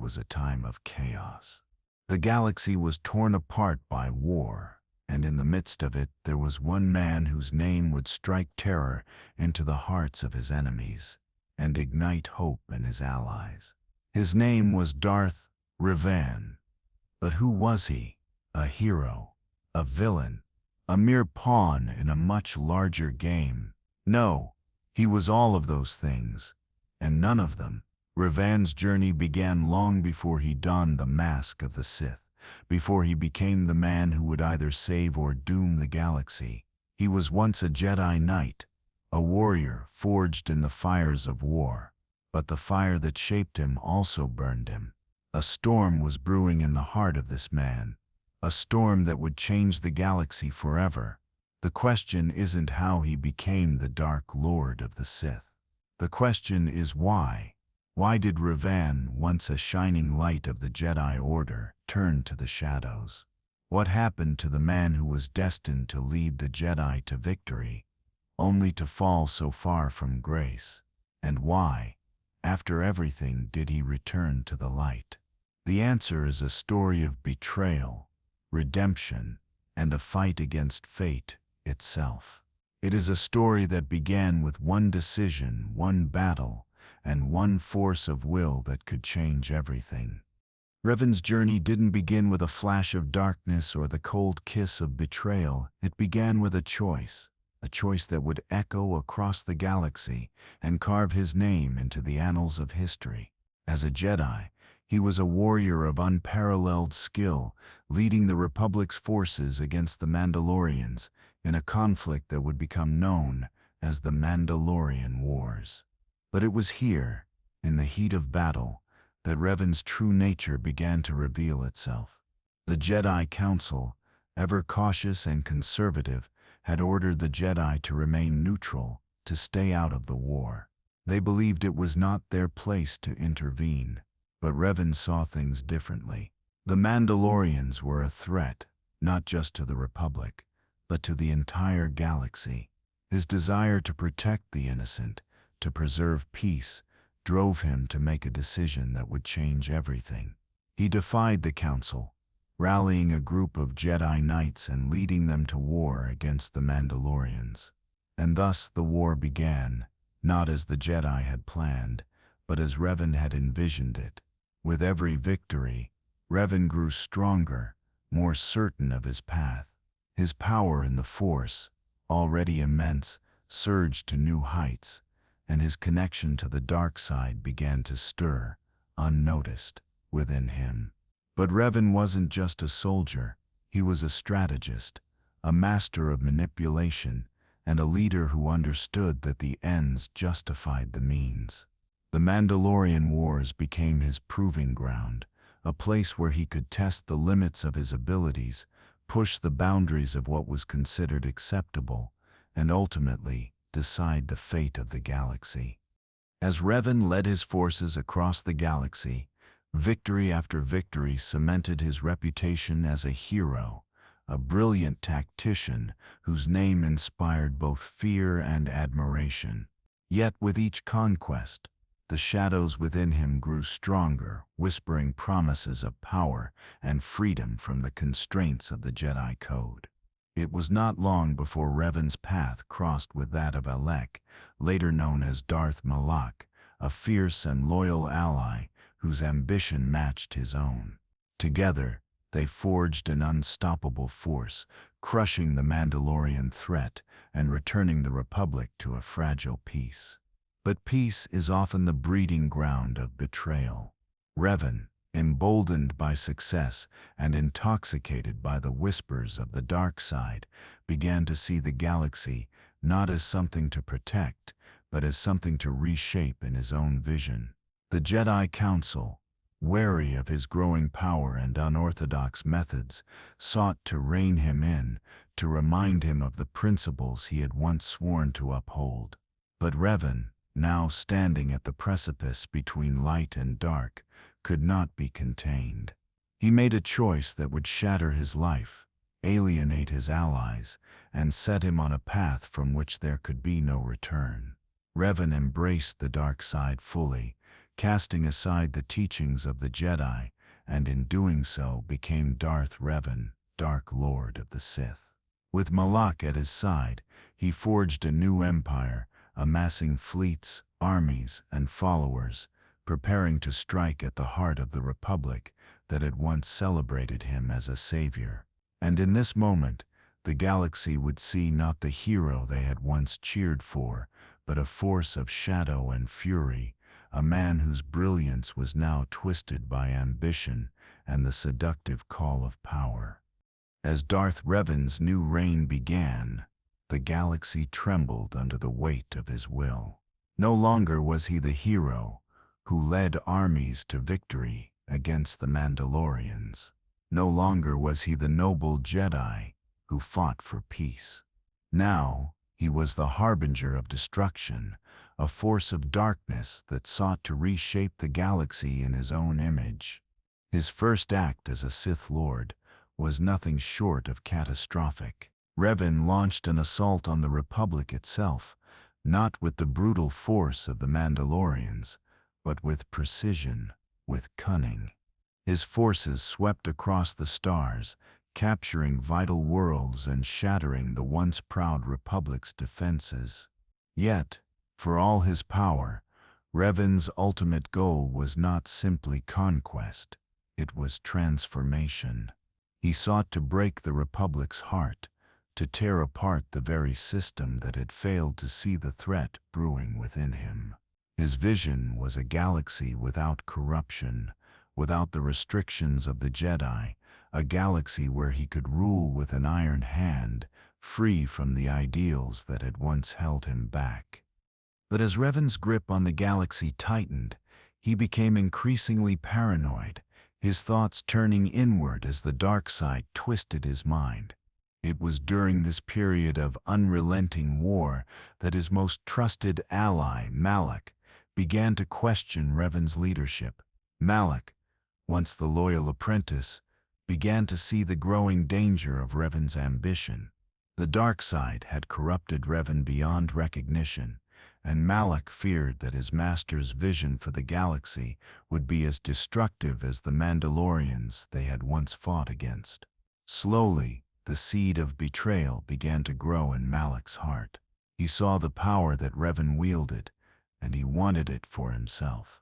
was a time of chaos. The galaxy was torn apart by war, and in the midst of it there was one man whose name would strike terror into the hearts of his enemies and ignite hope in his allies. His name was Darth Revan. But who was he? A hero? A villain? A mere pawn in a much larger game? No, he was all of those things, and none of them. Revan's journey began long before he donned the mask of the Sith, before he became the man who would either save or doom the galaxy. He was once a Jedi Knight, a warrior forged in the fires of war, but the fire that shaped him also burned him. A storm was brewing in the heart of this man, a storm that would change the galaxy forever. The question isn't how he became the Dark Lord of the Sith. The question is why. Why did Revan, once a shining light of the Jedi Order, turn to the shadows? What happened to the man who was destined to lead the Jedi to victory, only to fall so far from grace? And why, after everything, did he return to the light? The answer is a story of betrayal, redemption, and a fight against fate itself. It is a story that began with one decision, one battle, and one force of will that could change everything. Revan's journey didn't begin with a flash of darkness or the cold kiss of betrayal. It began with a choice that would echo across the galaxy and carve his name into the annals of history. As a Jedi, he was a warrior of unparalleled skill, leading the Republic's forces against the Mandalorians in a conflict that would become known as the Mandalorian Wars. But it was here, in the heat of battle, that Revan's true nature began to reveal itself. The Jedi Council, ever cautious and conservative, had ordered the Jedi to remain neutral, to stay out of the war. They believed it was not their place to intervene, but Revan saw things differently. The Mandalorians were a threat, not just to the Republic, but to the entire galaxy. His desire to protect the innocent, to preserve peace, drove him to make a decision that would change everything. He defied the Council, rallying a group of Jedi Knights and leading them to war against the Mandalorians. And thus the war began, not as the Jedi had planned, but as Revan had envisioned it. With every victory, Revan grew stronger, more certain of his path. His power in the Force, already immense, surged to new heights, and his connection to the dark side began to stir, unnoticed, within him. But Revan wasn't just a soldier, he was a strategist, a master of manipulation, and a leader who understood that the ends justified the means. The Mandalorian Wars became his proving ground, a place where he could test the limits of his abilities, push the boundaries of what was considered acceptable, and ultimately decide the fate of the galaxy. As Revan led his forces across the galaxy, victory after victory cemented his reputation as a hero, a brilliant tactician whose name inspired both fear and admiration. Yet with each conquest, the shadows within him grew stronger, whispering promises of power and freedom from the constraints of the Jedi Code. It was not long before Revan's path crossed with that of Alec, later known as Darth Malak, a fierce and loyal ally whose ambition matched his own. Together, they forged an unstoppable force, crushing the Mandalorian threat and returning the Republic to a fragile peace. But peace is often the breeding ground of betrayal. Revan, emboldened by success and intoxicated by the whispers of the dark side, began to see the galaxy not as something to protect, but as something to reshape in his own vision. The Jedi Council, wary of his growing power and unorthodox methods, sought to rein him in, to remind him of the principles he had once sworn to uphold. But Revan, now standing at the precipice between light and dark, could not be contained. He made a choice that would shatter his life, alienate his allies, and set him on a path from which there could be no return. Revan embraced the dark side fully, casting aside the teachings of the Jedi, and in doing so became Darth Revan, Dark Lord of the Sith. With Malak at his side, he forged a new empire, amassing fleets, armies, and followers, preparing to strike at the heart of the Republic that had once celebrated him as a savior. And in this moment, the galaxy would see not the hero they had once cheered for, but a force of shadow and fury, a man whose brilliance was now twisted by ambition and the seductive call of power. As Darth Revan's new reign began, the galaxy trembled under the weight of his will. No longer was he the hero who led armies to victory against the Mandalorians. No longer was he the noble Jedi who fought for peace. Now, he was the harbinger of destruction, a force of darkness that sought to reshape the galaxy in his own image. His first act as a Sith Lord was nothing short of catastrophic. Revan launched an assault on the Republic itself, not with the brutal force of the Mandalorians, but with precision, with cunning. His forces swept across the stars, capturing vital worlds and shattering the once proud Republic's defenses. Yet, for all his power, Revan's ultimate goal was not simply conquest, it was transformation. He sought to break the Republic's heart, to tear apart the very system that had failed to see the threat brewing within him. His vision was a galaxy without corruption, without the restrictions of the Jedi, a galaxy where he could rule with an iron hand, free from the ideals that had once held him back. But as Revan's grip on the galaxy tightened, he became increasingly paranoid, his thoughts turning inward as the dark side twisted his mind. It was during this period of unrelenting war that his most trusted ally, Malak, began to question Revan's leadership. Malak, once the loyal apprentice, began to see the growing danger of Revan's ambition. The dark side had corrupted Revan beyond recognition, and Malak feared that his master's vision for the galaxy would be as destructive as the Mandalorians they had once fought against. Slowly, the seed of betrayal began to grow in Malak's heart. He saw the power that Revan wielded, and he wanted it for himself.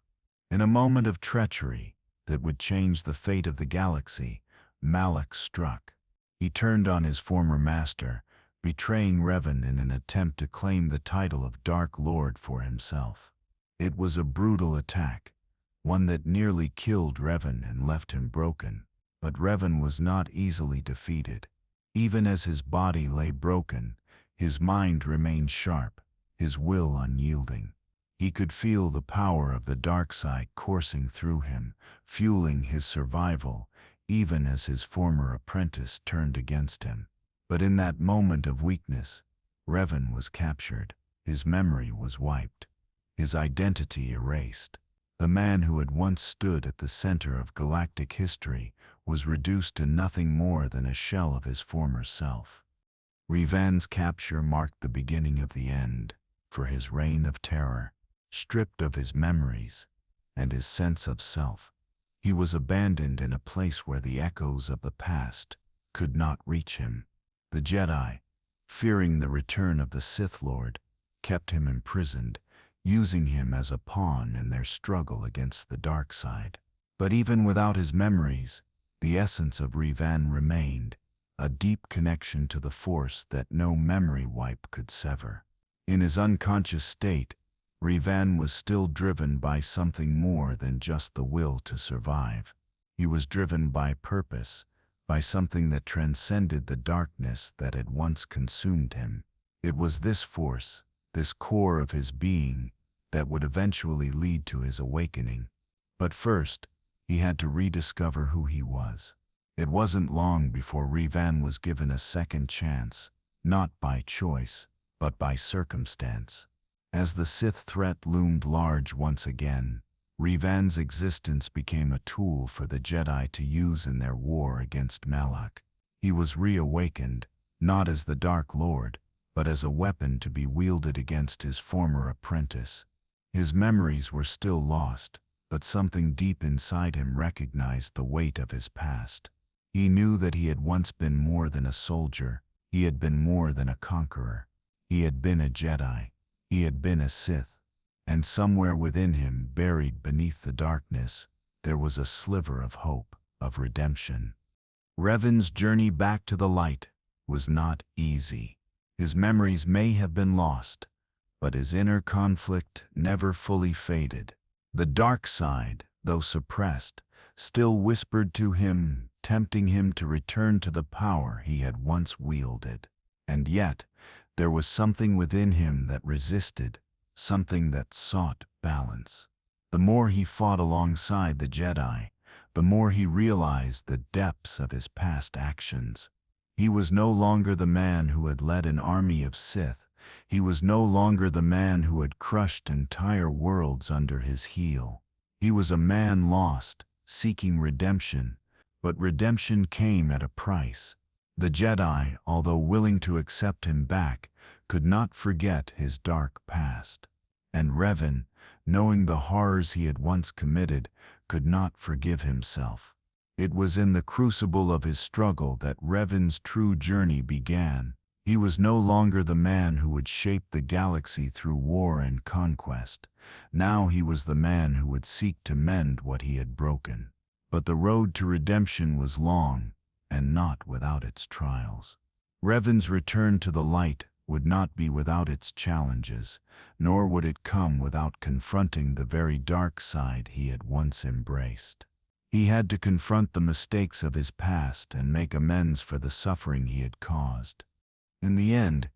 In a moment of treachery that would change the fate of the galaxy, Malak struck. He turned on his former master, betraying Revan in an attempt to claim the title of Dark Lord for himself. It was a brutal attack, one that nearly killed Revan and left him broken. But Revan was not easily defeated. Even as his body lay broken, his mind remained sharp, his will unyielding. He could feel the power of the dark side coursing through him, fueling his survival, even as his former apprentice turned against him. But in that moment of weakness, Revan was captured. His memory was wiped, his identity erased. The man who had once stood at the center of galactic history was reduced to nothing more than a shell of his former self. Revan's capture marked the beginning of the end for his reign of terror. Stripped of his memories and his sense of self, he was abandoned in a place where the echoes of the past could not reach him. The Jedi, fearing the return of the Sith Lord, kept him imprisoned, using him as a pawn in their struggle against the dark side. But even without his memories, the essence of Revan remained, a deep connection to the Force that no memory wipe could sever. In his unconscious state, Revan was still driven by something more than just the will to survive. He was driven by purpose, by something that transcended the darkness that had once consumed him. It was this force, this core of his being, that would eventually lead to his awakening. But first, he had to rediscover who he was. It wasn't long before Revan was given a second chance, not by choice, but by circumstance. As the Sith threat loomed large once again, Revan's existence became a tool for the Jedi to use in their war against Malak. He was reawakened, not as the Dark Lord, but as a weapon to be wielded against his former apprentice. His memories were still lost, but something deep inside him recognized the weight of his past. He knew that he had once been more than a soldier. He had been more than a conqueror. He had been a Jedi. He had been a Sith. And somewhere within him, buried beneath the darkness, there was a sliver of hope, of redemption. Revan's journey back to the light was not easy. His memories may have been lost, but his inner conflict never fully faded. The dark side, though suppressed, still whispered to him, tempting him to return to the power he had once wielded. And yet, there was something within him that resisted, something that sought balance. The more he fought alongside the Jedi, the more he realized the depths of his past actions. He was no longer the man who had led an army of Sith. He was no longer the man who had crushed entire worlds under his heel. He was a man lost, seeking redemption, but redemption came at a price. The Jedi, although willing to accept him back, could not forget his dark past. And Revan, knowing the horrors he had once committed, could not forgive himself. It was in the crucible of his struggle that Revan's true journey began. He was no longer the man who would shape the galaxy through war and conquest. Now he was the man who would seek to mend what he had broken. But the road to redemption was long, and not without its trials. Revan's return to the light would not be without its challenges, nor would it come without confronting the very dark side he had once embraced. He had to confront the mistakes of his past and make amends for the suffering he had caused. In the end,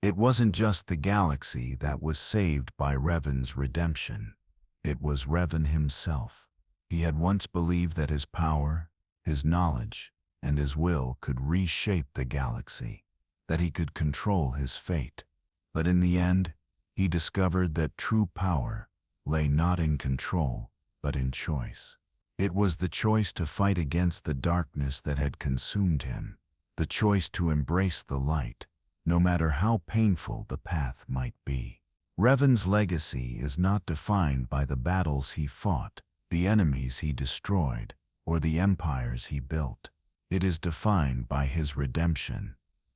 it wasn't just the galaxy that was saved by Revan's redemption. It was Revan himself. He had once believed that his power, his knowledge, and his will could reshape the galaxy, that he could control his fate. But in the end, he discovered that true power lay not in control, but in choice. It was the choice to fight against the darkness that had consumed him, the choice to embrace the light, no matter how painful the path might be. Revan's legacy is not defined by the battles he fought, the enemies he destroyed, or the empires he built. It is defined by his redemption,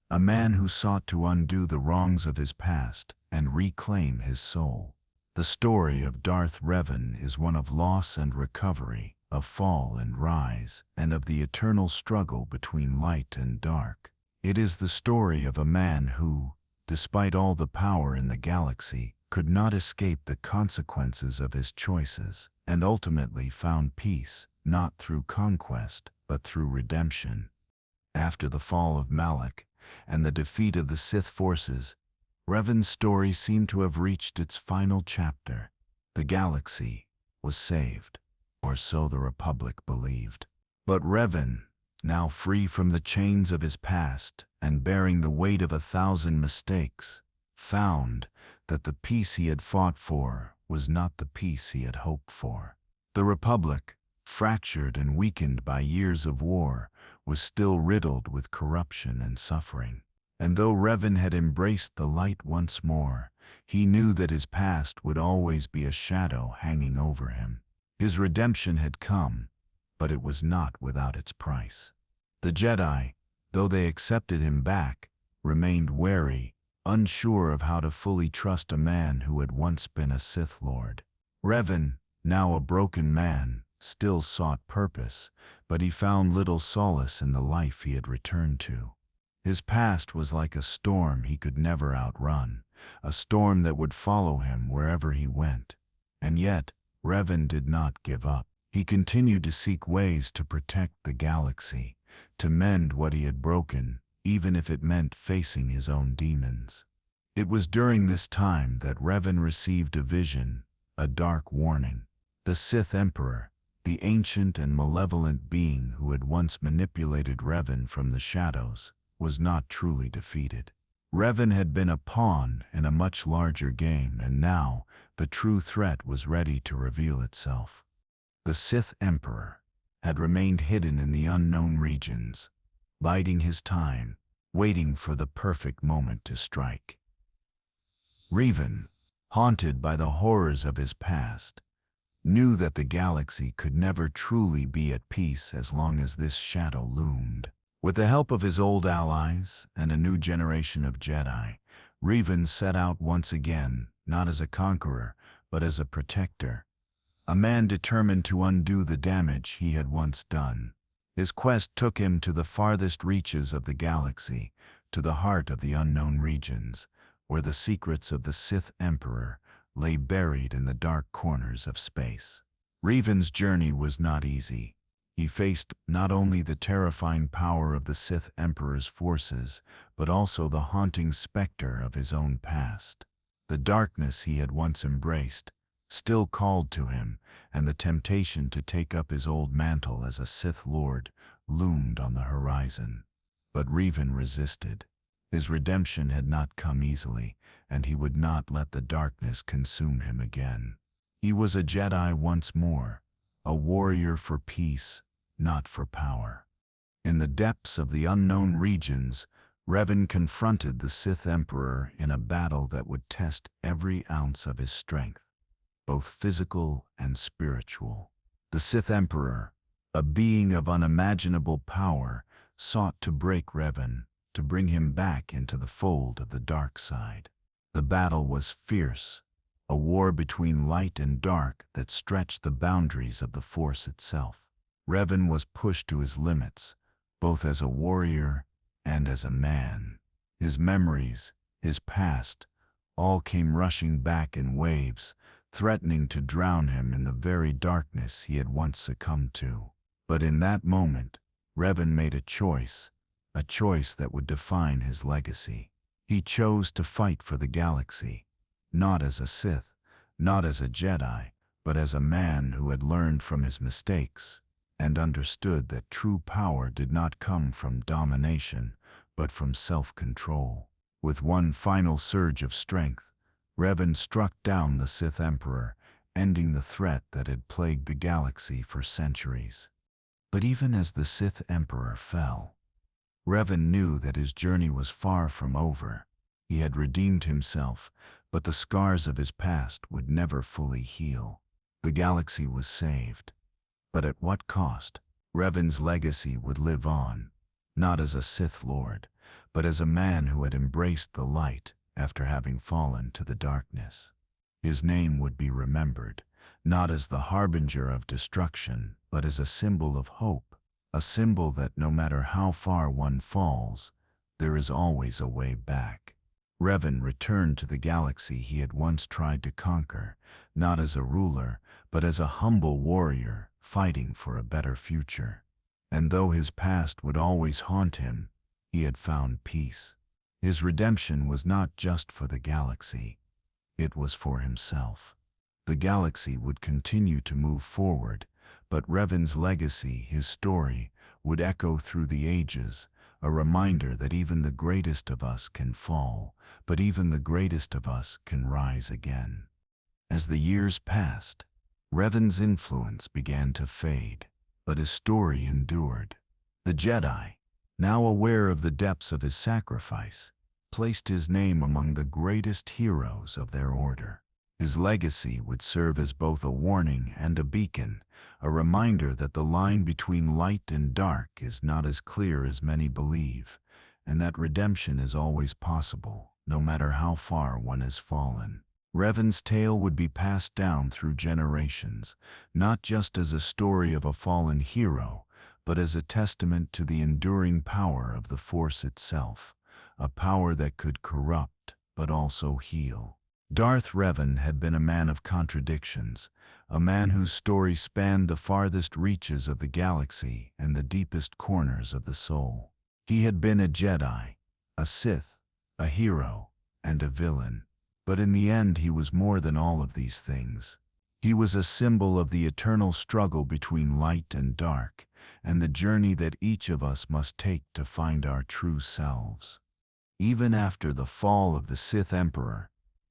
a man who sought to undo the wrongs of his past and reclaim his soul. The story of Darth Revan is one of loss and recovery, of fall and rise, and of the eternal struggle between light and dark. It is the story of a man who, despite all the power in the galaxy, could not escape the consequences of his choices, and ultimately found peace, not through conquest, but through redemption. After the fall of Malak and the defeat of the Sith forces, Revan's story seemed to have reached its final chapter. The galaxy was saved, or so the Republic believed. But Revan, now free from the chains of his past and bearing the weight of 1,000 mistakes, found that the peace he had fought for was not the peace he had hoped for. The Republic, fractured and weakened by years of war, was still riddled with corruption and suffering. And though Revan had embraced the light once more, he knew that his past would always be a shadow hanging over him. His redemption had come, but it was not without its price. The Jedi, though they accepted him back, remained wary, unsure of how to fully trust a man who had once been a Sith Lord. Revan, now a broken man, still sought purpose, but he found little solace in the life he had returned to. His past was like a storm he could never outrun, a storm that would follow him wherever he went. And yet, Revan did not give up. He continued to seek ways to protect the galaxy, to mend what he had broken, even if it meant facing his own demons. It was during this time that Revan received a vision, a dark warning. The Sith Emperor, the ancient and malevolent being who had once manipulated Revan from the shadows, was not truly defeated. Revan had been a pawn in a much larger game, and now the true threat was ready to reveal itself. The Sith Emperor had remained hidden in the unknown regions, biding his time, waiting for the perfect moment to strike. Revan, haunted by the horrors of his past, knew that the galaxy could never truly be at peace as long as this shadow loomed. With the help of his old allies and a new generation of Jedi, Revan set out once again, not as a conqueror, but as a protector, a man determined to undo the damage he had once done. His quest took him to the farthest reaches of the galaxy, to the heart of the unknown regions, where the secrets of the Sith Emperor lay buried in the dark corners of space. Revan's journey was not easy. He faced not only the terrifying power of the Sith Emperor's forces, but also the haunting specter of his own past. The darkness he had once embraced still called to him, and the temptation to take up his old mantle as a Sith Lord loomed on the horizon. But Revan resisted. His redemption had not come easily, and he would not let the darkness consume him again. He was a Jedi once more, a warrior for peace, not for power. In the depths of the unknown regions, Revan confronted the Sith Emperor in a battle that would test every ounce of his strength, both physical and spiritual. The Sith Emperor, a being of unimaginable power, sought to break Revan, to bring him back into the fold of the dark side. The battle was fierce, a war between light and dark that stretched the boundaries of the Force itself. Revan was pushed to his limits, both as a warrior and as a man. His memories, his past, all came rushing back in waves, threatening to drown him in the very darkness he had once succumbed to. But in that moment, Revan made a choice that would define his legacy. He chose to fight for the galaxy, not as a Sith, not as a Jedi, but as a man who had learned from his mistakes and understood that true power did not come from domination, but from self-control. With one final surge of strength, Revan struck down the Sith Emperor, ending the threat that had plagued the galaxy for centuries. But even as the Sith Emperor fell, Revan knew that his journey was far from over. He had redeemed himself, but the scars of his past would never fully heal. The galaxy was saved. But at what cost? Revan's legacy would live on, not as a Sith Lord, but as a man who had embraced the light after having fallen to the darkness. His name would be remembered, not as the harbinger of destruction, but as a symbol of hope, a symbol that no matter how far one falls, there is always a way back. Revan returned to the galaxy he had once tried to conquer, not as a ruler, but as a humble warrior fighting for a better future. And though his past would always haunt him, he had found peace. His redemption was not just for the galaxy, it was for himself. The galaxy would continue to move forward, but Revan's legacy, his story, would echo through the ages, a reminder that even the greatest of us can fall, but even the greatest of us can rise again. As the years passed, Revan's influence began to fade, but his story endured. The Jedi, now aware of the depths of his sacrifice, placed his name among the greatest heroes of their order. His legacy would serve as both a warning and a beacon, a reminder that the line between light and dark is not as clear as many believe, and that redemption is always possible, no matter how far one has fallen. Revan's tale would be passed down through generations, not just as a story of a fallen hero, but as a testament to the enduring power of the Force itself, a power that could corrupt but also heal. Darth Revan had been a man of contradictions, a man whose story spanned the farthest reaches of the galaxy and the deepest corners of the soul. He had been a Jedi, a Sith, a hero, and a villain. But in the end he was more than all of these things. He was a symbol of the eternal struggle between light and dark, and the journey that each of us must take to find our true selves. Even after the fall of the Sith Emperor,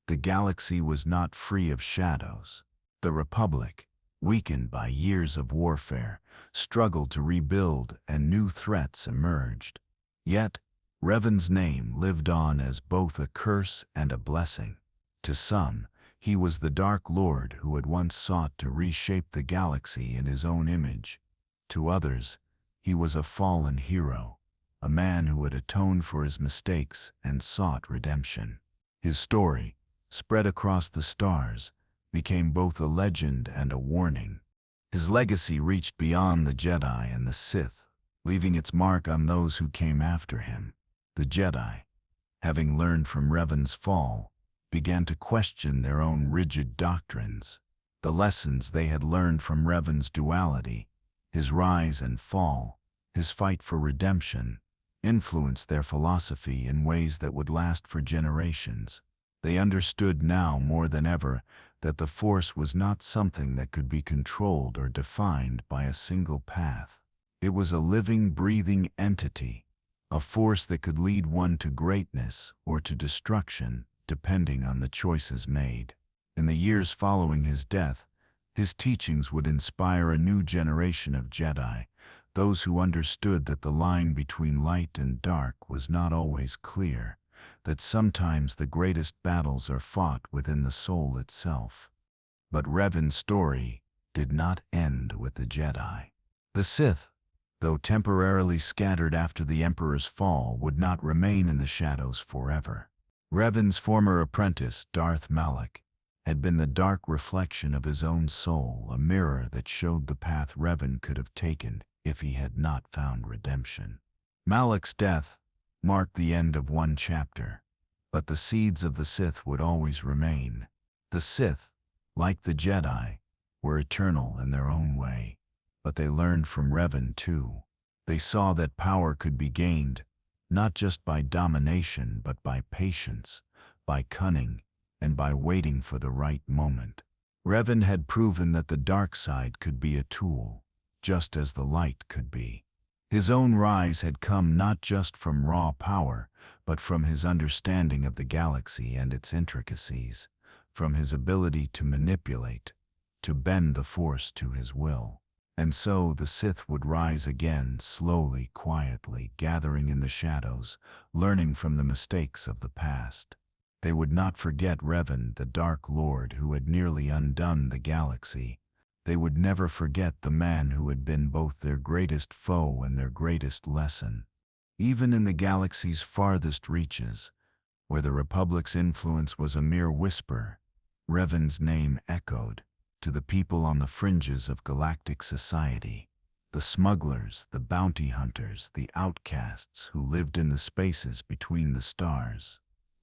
the galaxy was not free of shadows. The Republic, weakened by years of warfare, struggled to rebuild and new threats emerged. Yet, Revan's name lived on as both a curse and a blessing. To some, He was the Dark Lord who had once sought to reshape the galaxy in his own image. To others, he was a fallen hero, a man who had atoned for his mistakes and sought redemption. His story, spread across the stars, became both a legend and a warning. His legacy reached beyond the Jedi and the Sith, leaving its mark on those who came after him. The Jedi, having learned from Revan's fall, began to question their own rigid doctrines. The lessons they had learned from Revan's duality, his rise and fall, his fight for redemption, influenced their philosophy in ways that would last for generations. They understood now more than ever that the Force was not something that could be controlled or defined by a single path. It was a living, breathing entity, a force that could lead one to greatness or to destruction, depending on the choices made. In the years following his death, his teachings would inspire a new generation of Jedi, those who understood that the line between light and dark was not always clear, that sometimes the greatest battles are fought within the soul itself. But Revan's story did not end with the Jedi. The Sith, though temporarily scattered after the Emperor's fall, would not remain in the shadows forever. Revan's former apprentice, Darth Malak, had been the dark reflection of his own soul, a mirror that showed the path Revan could have taken if he had not found redemption. Malak's death marked the end of one chapter, but the seeds of the Sith would always remain. The Sith, like the Jedi, were eternal in their own way, but they learned from Revan too. They saw that power could be gained not just by domination, but by patience, by cunning, and by waiting for the right moment. Revan had proven that the dark side could be a tool, just as the light could be. His own rise had come not just from raw power, but from his understanding of the galaxy and its intricacies, from his ability to manipulate, to bend the Force to his will. And so the Sith would rise again, slowly, quietly, gathering in the shadows, learning from the mistakes of the past. They would not forget Revan, the Dark Lord who had nearly undone the galaxy. They would never forget the man who had been both their greatest foe and their greatest lesson. Even in the galaxy's farthest reaches, where the Republic's influence was a mere whisper, Revan's name echoed. To the people on the fringes of galactic society, the smugglers, the bounty hunters, the outcasts who lived in the spaces between the stars,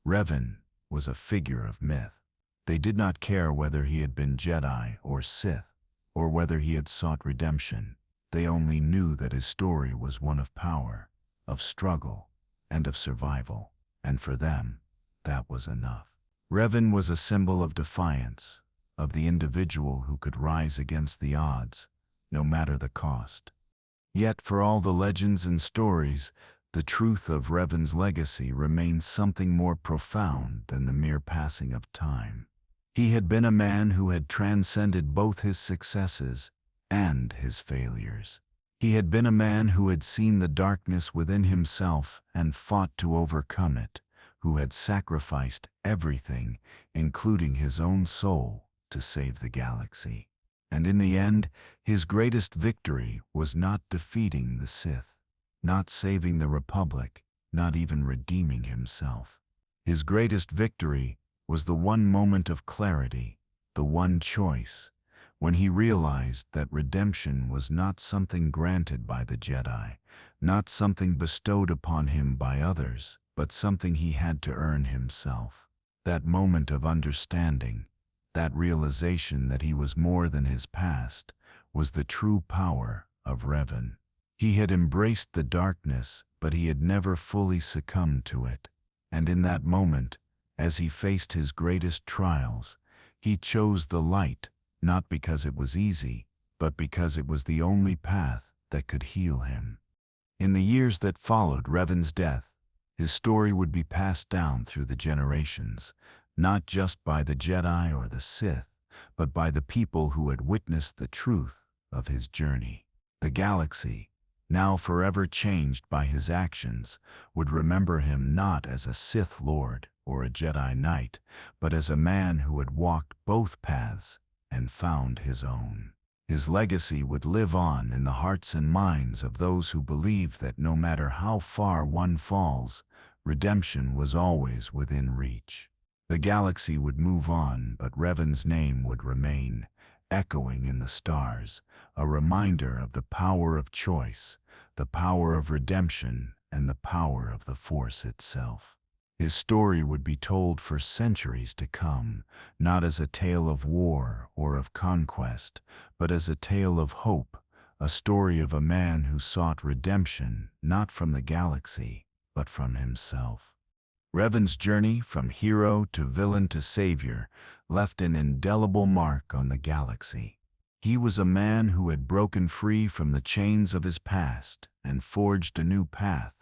Revan was a figure of myth. They did not care whether he had been Jedi or Sith, or whether he had sought redemption. They only knew that his story was one of power, of struggle, and of survival, and for them, that was enough. Revan was a symbol of defiance, of the individual who could rise against the odds, no matter the cost. Yet for all the legends and stories, the truth of Revan's legacy remains something more profound than the mere passing of time. He had been a man who had transcended both his successes and his failures. He had been a man who had seen the darkness within himself and fought to overcome it, who had sacrificed everything, including his own soul, to save the galaxy. And in the end, his greatest victory was not defeating the Sith, not saving the Republic, not even redeeming himself. His greatest victory was the one moment of clarity, the one choice, when he realized that redemption was not something granted by the Jedi, not something bestowed upon him by others, but something he had to earn himself. That moment of understanding, that realization that he was more than his past, was the true power of Revan. He had embraced the darkness, but he had never fully succumbed to it. And in that moment, as he faced his greatest trials, he chose the light, not because it was easy, but because it was the only path that could heal him. In the years that followed Revan's death, his story would be passed down through the generations, not just by the Jedi or the Sith, but by the people who had witnessed the truth of his journey. The galaxy, now forever changed by his actions, would remember him not as a Sith Lord or a Jedi Knight, but as a man who had walked both paths and found his own. His legacy would live on in the hearts and minds of those who believed that no matter how far one falls, redemption was always within reach. The galaxy would move on, but Revan's name would remain, echoing in the stars, a reminder of the power of choice, the power of redemption, and the power of the Force itself. His story would be told for centuries to come, not as a tale of war or of conquest, but as a tale of hope, a story of a man who sought redemption not from the galaxy, but from himself. Revan's journey from hero to villain to savior left an indelible mark on the galaxy. He was a man who had broken free from the chains of his past and forged a new path,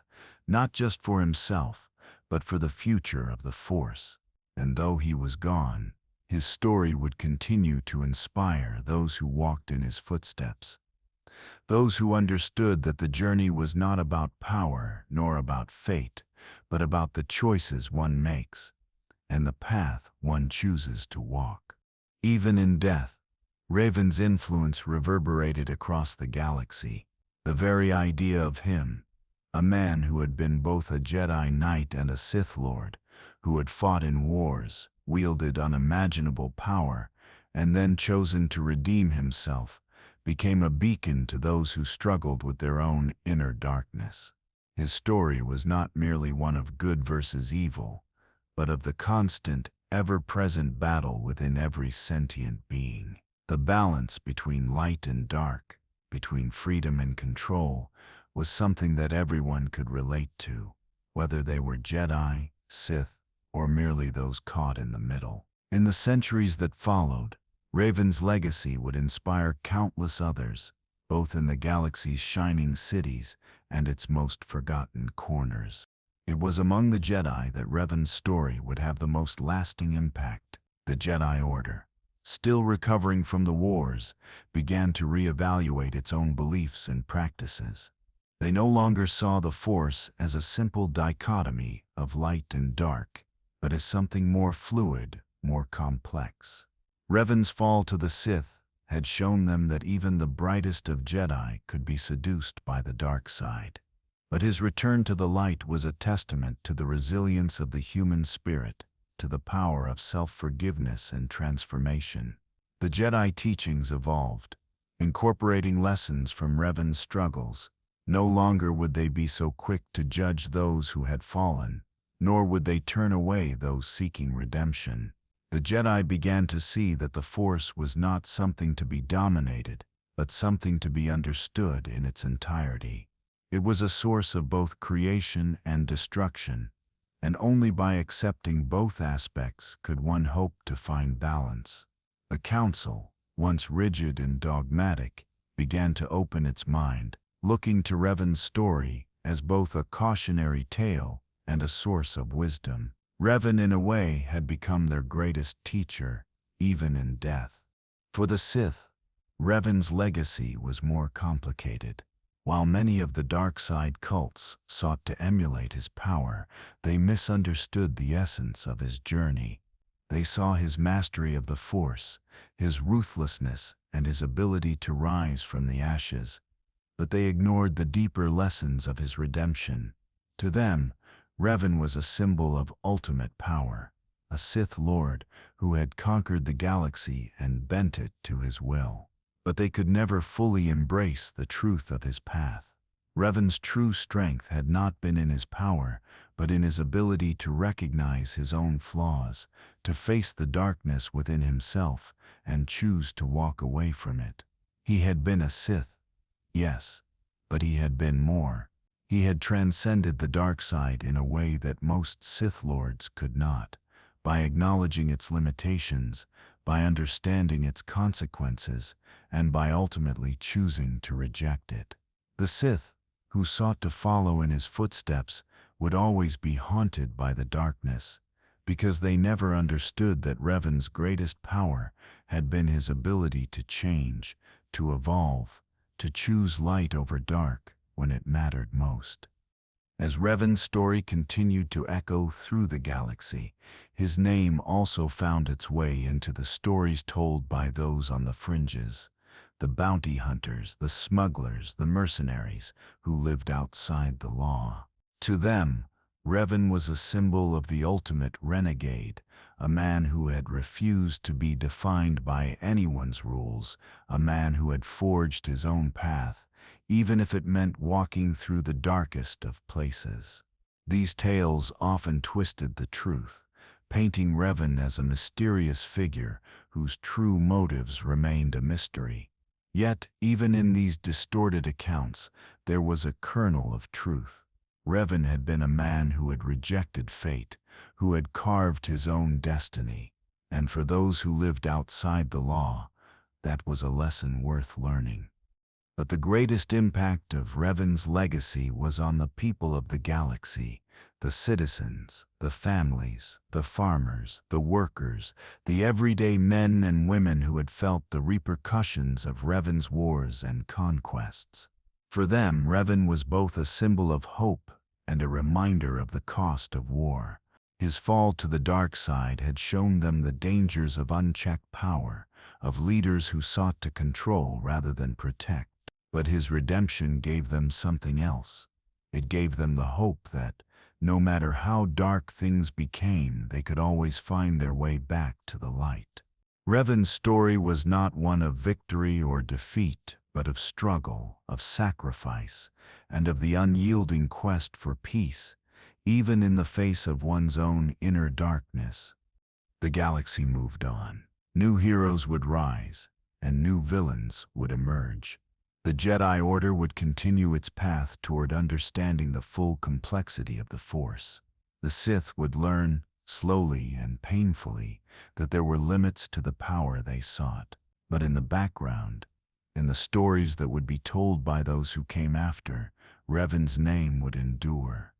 not just for himself, but for the future of the Force. And though he was gone, his story would continue to inspire those who walked in his footsteps. Those who understood that the journey was not about power nor about fate, but about the choices one makes and the path one chooses to walk. Even in death, Revan's influence reverberated across the galaxy. The very idea of him, a man who had been both a Jedi Knight and a Sith Lord, who had fought in wars, wielded unimaginable power, and then chosen to redeem himself, became a beacon to those who struggled with their own inner darkness. His story was not merely one of good versus evil, but of the constant, ever-present battle within every sentient being. The balance between light and dark, between freedom and control, was something that everyone could relate to, whether they were Jedi, Sith, or merely those caught in the middle. In the centuries that followed, Revan's legacy would inspire countless others, both in the galaxy's shining cities and its most forgotten corners. It was among the Jedi that Revan's story would have the most lasting impact. The Jedi Order, still recovering from the wars, began to reevaluate its own beliefs and practices. They no longer saw the Force as a simple dichotomy of light and dark, but as something more fluid, more complex. Revan's fall to the Sith had shown them that even the brightest of Jedi could be seduced by the dark side. But his return to the light was a testament to the resilience of the human spirit, to the power of self-forgiveness and transformation. The Jedi teachings evolved, incorporating lessons from Revan's struggles. No longer would they be so quick to judge those who had fallen, nor would they turn away those seeking redemption. The Jedi began to see that the Force was not something to be dominated, but something to be understood in its entirety. It was a source of both creation and destruction, and only by accepting both aspects could one hope to find balance. The Council, once rigid and dogmatic, began to open its mind, looking to Revan's story as both a cautionary tale and a source of wisdom. Revan, in a way, had become their greatest teacher, even in death. For the Sith, Revan's legacy was more complicated. While many of the dark side cults sought to emulate his power, they misunderstood the essence of his journey. They saw his mastery of the Force, his ruthlessness, and his ability to rise from the ashes, but they ignored the deeper lessons of his redemption. To them, Revan was a symbol of ultimate power, a Sith Lord who had conquered the galaxy and bent it to his will. But they could never fully embrace the truth of his path. Revan's true strength had not been in his power, but in his ability to recognize his own flaws, to face the darkness within himself, and choose to walk away from it. He had been a Sith, yes, but he had been more. He had transcended the dark side in a way that most Sith Lords could not, by acknowledging its limitations, by understanding its consequences, and by ultimately choosing to reject it. The Sith, who sought to follow in his footsteps, would always be haunted by the darkness, because they never understood that Revan's greatest power had been his ability to change, to evolve, to choose light over dark when it mattered most. As Revan's story continued to echo through the galaxy, his name also found its way into the stories told by those on the fringes, the bounty hunters, the smugglers, the mercenaries who lived outside the law. To them, Revan was a symbol of the ultimate renegade, a man who had refused to be defined by anyone's rules, a man who had forged his own path, even if it meant walking through the darkest of places. These tales often twisted the truth, painting Revan as a mysterious figure whose true motives remained a mystery. Yet, even in these distorted accounts, there was a kernel of truth. Revan had been a man who had rejected fate, who had carved his own destiny, and for those who lived outside the law, that was a lesson worth learning. But the greatest impact of Revan's legacy was on the people of the galaxy, the citizens, the families, the farmers, the workers, the everyday men and women who had felt the repercussions of Revan's wars and conquests. For them, Revan was both a symbol of hope and a reminder of the cost of war. His fall to the dark side had shown them the dangers of unchecked power, of leaders who sought to control rather than protect. But his redemption gave them something else. It gave them the hope that, no matter how dark things became, they could always find their way back to the light. Revan's story was not one of victory or defeat, but of struggle, of sacrifice, and of the unyielding quest for peace, even in the face of one's own inner darkness. The galaxy moved on. New heroes would rise, and new villains would emerge. The Jedi Order would continue its path toward understanding the full complexity of the Force. The Sith would learn, slowly and painfully, that there were limits to the power they sought. But in the background, in the stories that would be told by those who came after, Revan's name would endure.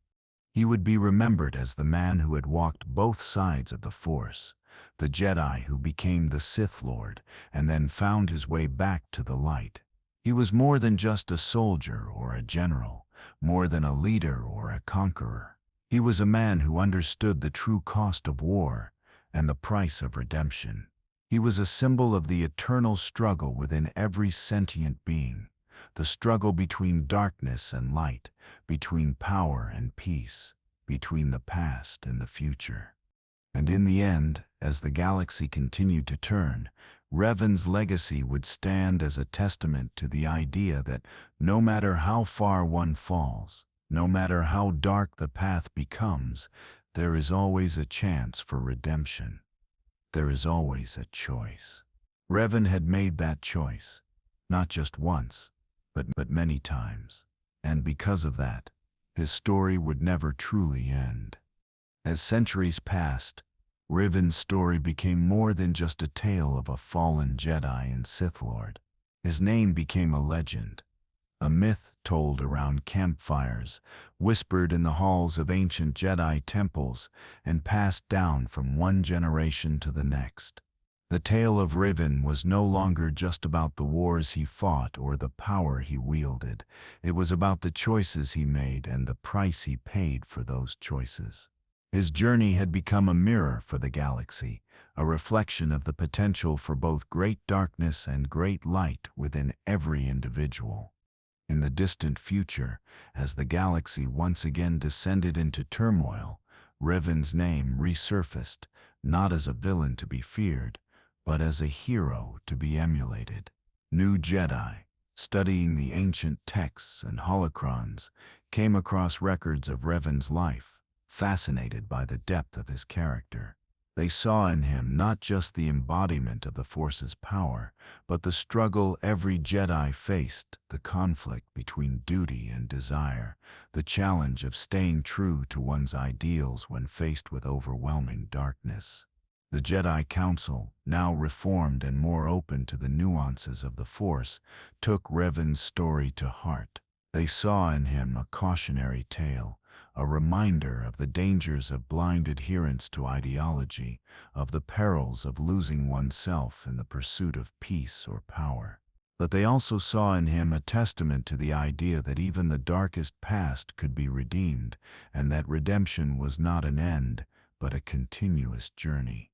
He would be remembered as the man who had walked both sides of the Force, the Jedi who became the Sith Lord and then found his way back to the light. He was more than just a soldier or a general, more than a leader or a conqueror. He was a man who understood the true cost of war and the price of redemption. He was a symbol of the eternal struggle within every sentient being, the struggle between darkness and light, between power and peace, between the past and the future. And in the end, as the galaxy continued to turn, Revan's legacy would stand as a testament to the idea that no matter how far one falls, no matter how dark the path becomes, there is always a chance for redemption. There is always a choice. Revan had made that choice, not just once, but many times. And because of that, his story would never truly end. As centuries passed, Revan's story became more than just a tale of a fallen Jedi and Sith Lord. His name became a legend, a myth told around campfires, whispered in the halls of ancient Jedi temples, and passed down from one generation to the next. The tale of Revan was no longer just about the wars he fought or the power he wielded. It was about the choices he made and the price he paid for those choices. His journey had become a mirror for the galaxy, a reflection of the potential for both great darkness and great light within every individual. In the distant future, as the galaxy once again descended into turmoil, Revan's name resurfaced, not as a villain to be feared, but as a hero to be emulated. New Jedi, studying the ancient texts and holocrons, came across records of Revan's life, fascinated by the depth of his character. They saw in him not just the embodiment of the Force's power, but the struggle every Jedi faced, the conflict between duty and desire, the challenge of staying true to one's ideals when faced with overwhelming darkness. The Jedi Council, now reformed and more open to the nuances of the Force, took Revan's story to heart. They saw in him a cautionary tale, a reminder of the dangers of blind adherence to ideology, of the perils of losing oneself in the pursuit of peace or power. But they also saw in him a testament to the idea that even the darkest past could be redeemed, and that redemption was not an end, but a continuous journey.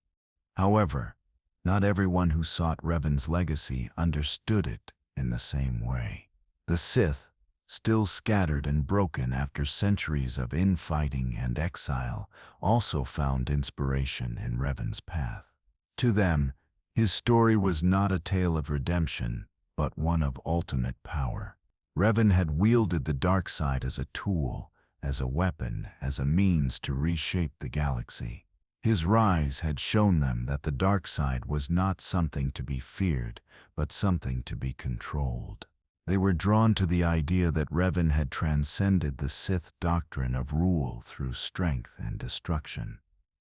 However, not everyone who sought Revan's legacy understood it in the same way. The Sith, still scattered and broken after centuries of infighting and exile, also found inspiration in Revan's path. To them, his story was not a tale of redemption, but one of ultimate power. Revan had wielded the dark side as a tool, as a weapon, as a means to reshape the galaxy. His rise had shown them that the dark side was not something to be feared, but something to be controlled. They were drawn to the idea that Revan had transcended the Sith doctrine of rule through strength and destruction.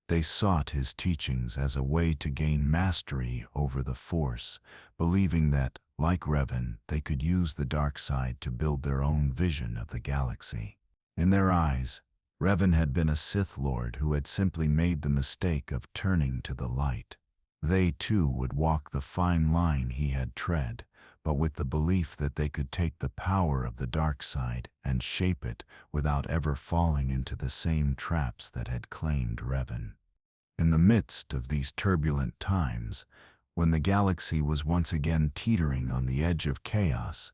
They sought his teachings as a way to gain mastery over the Force, believing that, like Revan, they could use the dark side to build their own vision of the galaxy. In their eyes, Revan had been a Sith Lord who had simply made the mistake of turning to the light. They too would walk the fine line he had tread, but with the belief that they could take the power of the dark side and shape it without ever falling into the same traps that had claimed Revan. In the midst of these turbulent times, when the galaxy was once again teetering on the edge of chaos,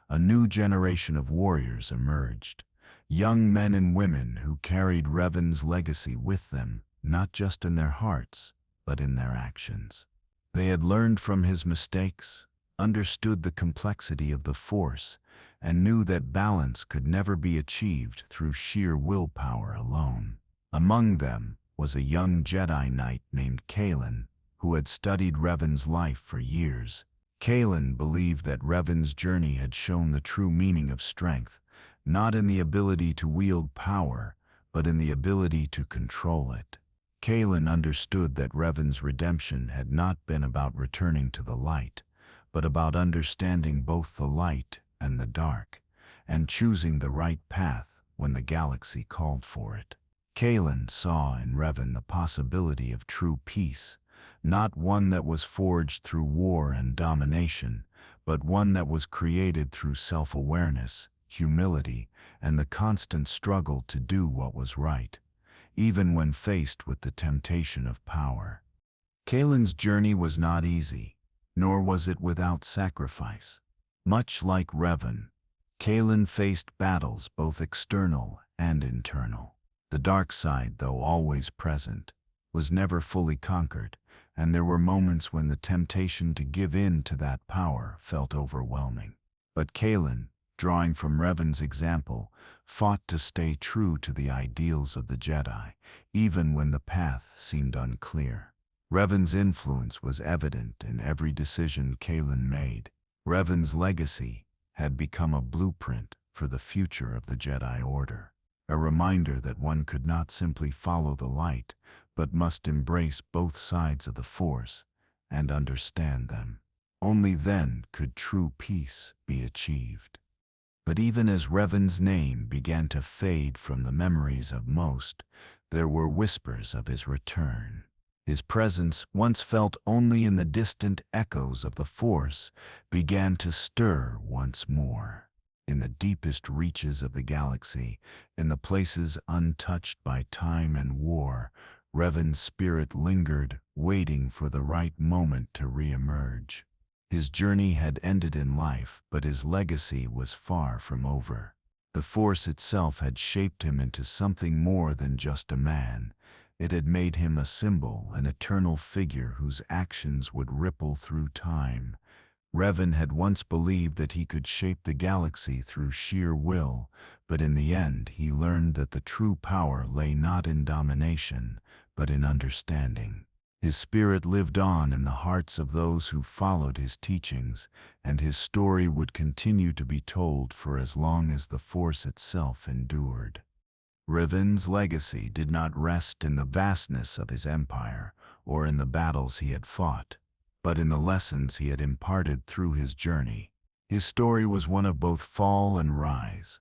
a new generation of warriors emerged. Young men and women who carried Revan's legacy with them, not just in their hearts, but in their actions. They had learned from his mistakes, understood the complexity of the Force, and knew that balance could never be achieved through sheer willpower alone. Among them was a young Jedi Knight named Kalen, who had studied Revan's life for years. Kalen believed that Revan's journey had shown the true meaning of strength, not in the ability to wield power, but in the ability to control it. Kalen understood that Revan's redemption had not been about returning to the light, but about understanding both the light and the dark, and choosing the right path when the galaxy called for it. Kalen saw in Revan the possibility of true peace, not one that was forged through war and domination, but one that was created through self-awareness, humility, and the constant struggle to do what was right, even when faced with the temptation of power. Kalen's journey was not easy, nor was it without sacrifice. Much like Revan, Kalen faced battles both external and internal. The dark side, though always present, was never fully conquered, and there were moments when the temptation to give in to that power felt overwhelming. But Kalen, drawing from Revan's example, fought to stay true to the ideals of the Jedi, even when the path seemed unclear. Revan's influence was evident in every decision Kalen made. Revan's legacy had become a blueprint for the future of the Jedi Order, a reminder that one could not simply follow the light, but must embrace both sides of the Force and understand them. Only then could true peace be achieved. But even as Revan's name began to fade from the memories of most, there were whispers of his return. His presence, once felt only in the distant echoes of the Force, began to stir once more. In the deepest reaches of the galaxy, in the places untouched by time and war, Revan's spirit lingered, waiting for the right moment to re-emerge. His journey had ended in life, but his legacy was far from over. The Force itself had shaped him into something more than just a man. It had made him a symbol, an eternal figure whose actions would ripple through time. Revan had once believed that he could shape the galaxy through sheer will, but in the end he learned that the true power lay not in domination, but in understanding. His spirit lived on in the hearts of those who followed his teachings, and his story would continue to be told for as long as the Force itself endured. Revan's legacy did not rest in the vastness of his empire or in the battles he had fought, but in the lessons he had imparted through his journey. His story was one of both fall and rise,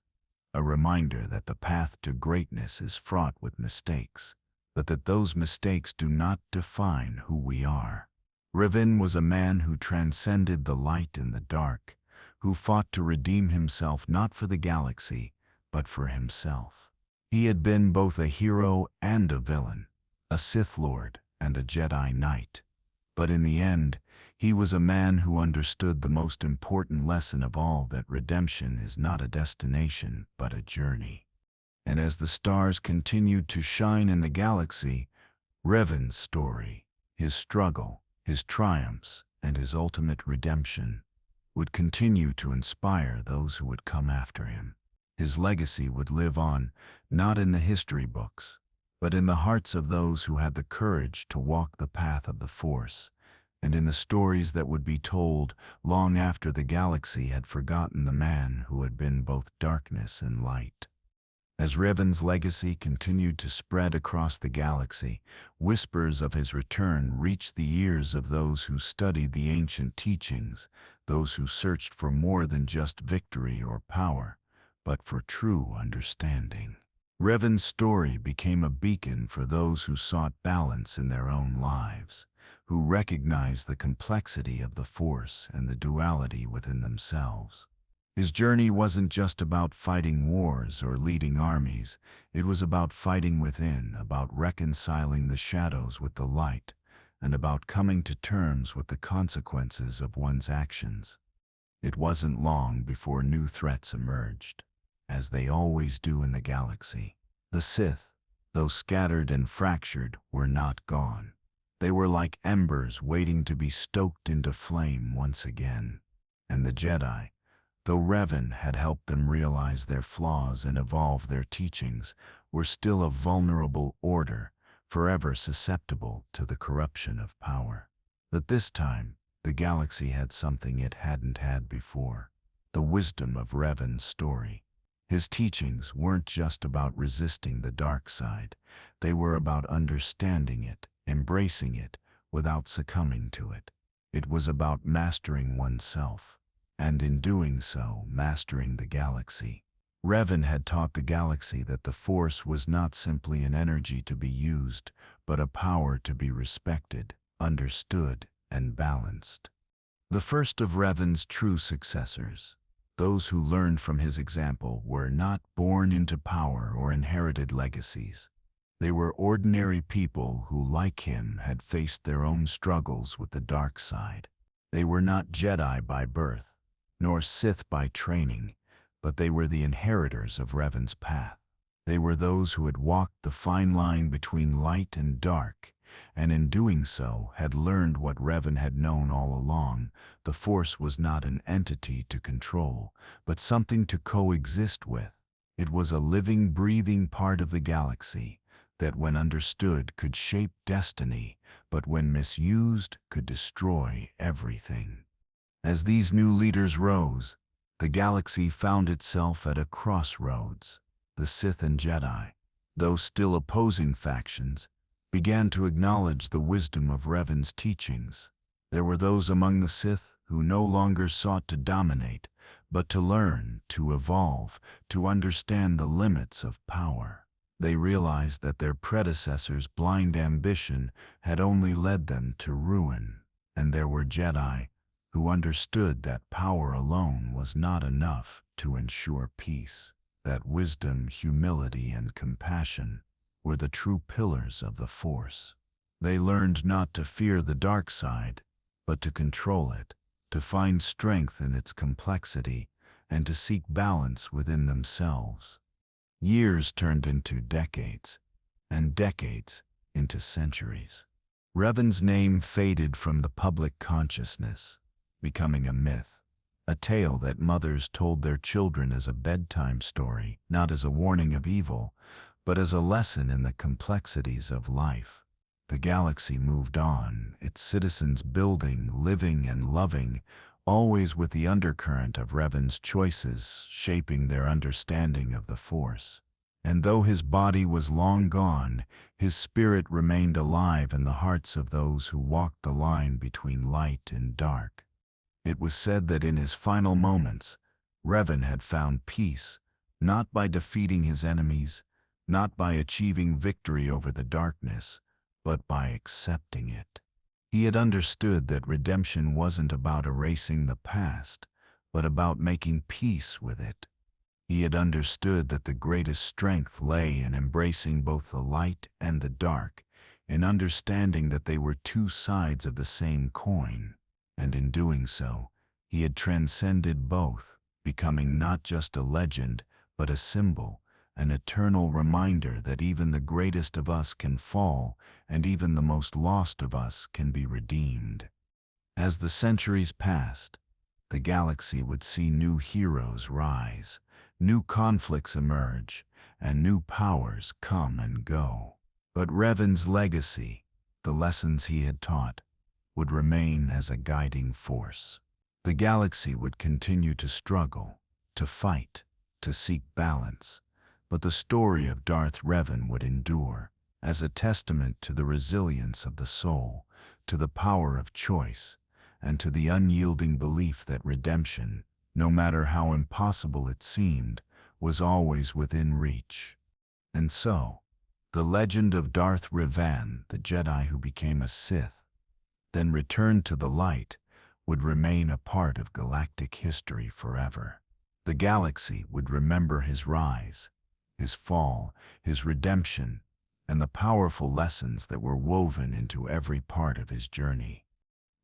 a reminder that the path to greatness is fraught with mistakes, but that those mistakes do not define who we are. Revan was a man who transcended the light and the dark, who fought to redeem himself not for the galaxy, but for himself. He had been both a hero and a villain, a Sith Lord and a Jedi Knight. But in the end, he was a man who understood the most important lesson of all, that redemption is not a destination, but a journey. And as the stars continued to shine in the galaxy, Revan's story, his struggle, his triumphs, and his ultimate redemption would continue to inspire those who would come after him. His legacy would live on, not in the history books, but in the hearts of those who had the courage to walk the path of the Force, and in the stories that would be told long after the galaxy had forgotten the man who had been both darkness and light. As Revan's legacy continued to spread across the galaxy, whispers of his return reached the ears of those who studied the ancient teachings, those who searched for more than just victory or power, but for true understanding. Revan's story became a beacon for those who sought balance in their own lives, who recognized the complexity of the Force and the duality within themselves. His journey wasn't just about fighting wars or leading armies. It was about fighting within, about reconciling the shadows with the light, and about coming to terms with the consequences of one's actions. It wasn't long before new threats emerged, as they always do in the galaxy. The Sith, though scattered and fractured, were not gone. They were like embers waiting to be stoked into flame once again. And the Jedi, though Revan had helped them realize their flaws and evolve their teachings, were still a vulnerable order, forever susceptible to the corruption of power. But this time, the galaxy had something it hadn't had before: the wisdom of Revan's story. His teachings weren't just about resisting the dark side. They were about understanding it, embracing it, without succumbing to it. It was about mastering oneself, and in doing so, mastering the galaxy. Revan had taught the galaxy that the Force was not simply an energy to be used, but a power to be respected, understood, and balanced. The first of Revan's true successors, those who learned from his example, were not born into power or inherited legacies. They were ordinary people who, like him, had faced their own struggles with the dark side. They were not Jedi by birth, nor Sith by training, but they were the inheritors of Revan's path. They were those who had walked the fine line between light and dark, and in doing so had learned what Revan had known all along: the Force was not an entity to control, but something to coexist with. It was a living, breathing part of the galaxy that, when understood, could shape destiny, but when misused, could destroy everything. As these new leaders rose, the galaxy found itself at a crossroads. The Sith and Jedi, though still opposing factions, began to acknowledge the wisdom of Revan's teachings. There were those among the Sith who no longer sought to dominate, but to learn, to evolve, to understand the limits of power. They realized that their predecessors' blind ambition had only led them to ruin, and there were Jedi who understood that power alone was not enough to ensure peace, that wisdom, humility, and compassion were the true pillars of the Force. They learned not to fear the dark side, but to control it, to find strength in its complexity, and to seek balance within themselves. Years turned into decades, and decades into centuries. Revan's name faded from the public consciousness, becoming a myth, a tale that mothers told their children as a bedtime story, not as a warning of evil, but as a lesson in the complexities of life. The galaxy moved on, its citizens building, living, and loving, always with the undercurrent of Revan's choices shaping their understanding of the Force. And though his body was long gone, his spirit remained alive in the hearts of those who walked the line between light and dark. It was said that in his final moments, Revan had found peace, not by defeating his enemies, not by achieving victory over the darkness, but by accepting it. He had understood that redemption wasn't about erasing the past, but about making peace with it. He had understood that the greatest strength lay in embracing both the light and the dark, in understanding that they were two sides of the same coin, and in doing so, he had transcended both, becoming not just a legend, but a symbol, an eternal reminder that even the greatest of us can fall, and even the most lost of us can be redeemed. As the centuries passed, the galaxy would see new heroes rise, new conflicts emerge, and new powers come and go. But Revan's legacy, the lessons he had taught, would remain as a guiding force. The galaxy would continue to struggle, to fight, to seek balance, but the story of Darth Revan would endure as a testament to the resilience of the soul, to the power of choice, and to the unyielding belief that redemption, no matter how impossible it seemed, was always within reach. And so, the legend of Darth Revan, the Jedi who became a Sith, then returned to the light, would remain a part of galactic history forever. The galaxy would remember his rise, his fall, his redemption, and the powerful lessons that were woven into every part of his journey.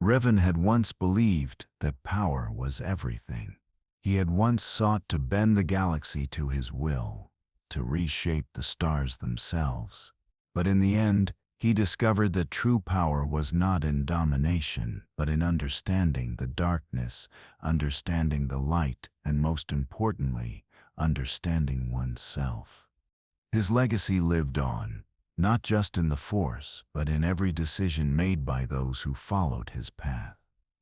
Revan had once believed that power was everything. He had once sought to bend the galaxy to his will, to reshape the stars themselves. But in the end, he discovered that true power was not in domination, but in understanding the darkness, understanding the light, and most importantly, understanding oneself. His legacy lived on, not just in the Force, but in every decision made by those who followed his path.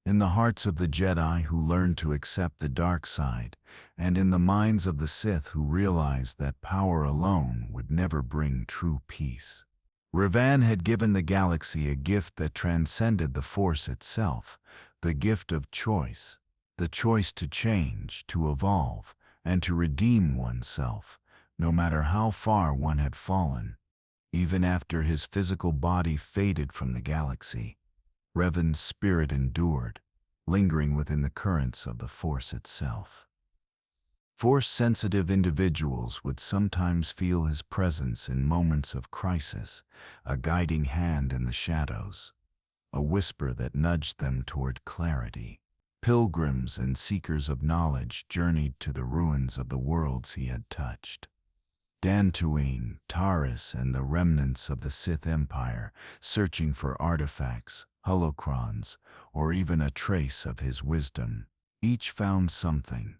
In the hearts of the Jedi who learned to accept the dark side, and in the minds of the Sith who realized that power alone would never bring true peace. Revan had given the galaxy a gift that transcended the Force itself, the gift of choice, the choice to change, to evolve, and to redeem oneself, no matter how far one had fallen. Even after his physical body faded from the galaxy, Revan's spirit endured, lingering within the currents of the Force itself. Force-sensitive individuals would sometimes feel his presence in moments of crisis, a guiding hand in the shadows, a whisper that nudged them toward clarity. Pilgrims and seekers of knowledge journeyed to the ruins of the worlds he had touched. Dantooine, Taris, and the remnants of the Sith Empire, searching for artifacts, holocrons, or even a trace of his wisdom. Each found something,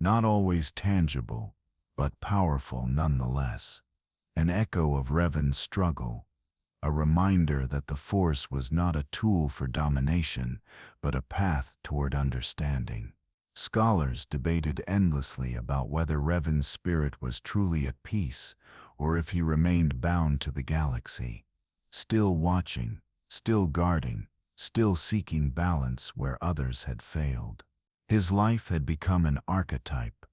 not always tangible, but powerful nonetheless. An echo of Revan's struggle, a reminder that the Force was not a tool for domination, but a path toward understanding. Scholars debated endlessly about whether Revan's spirit was truly at peace, or if he remained bound to the galaxy, still watching, still guarding, still seeking balance where others had failed. His life had become an archetype,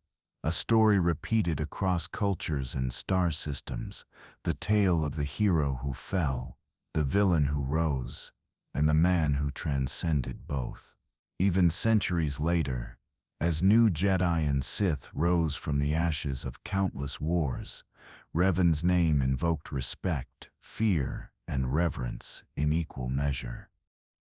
a story repeated across cultures and star systems, the tale of the hero who fell, the villain who rose, and the man who transcended both. Even centuries later, as new Jedi and Sith rose from the ashes of countless wars, Revan's name invoked respect, fear, and reverence in equal measure.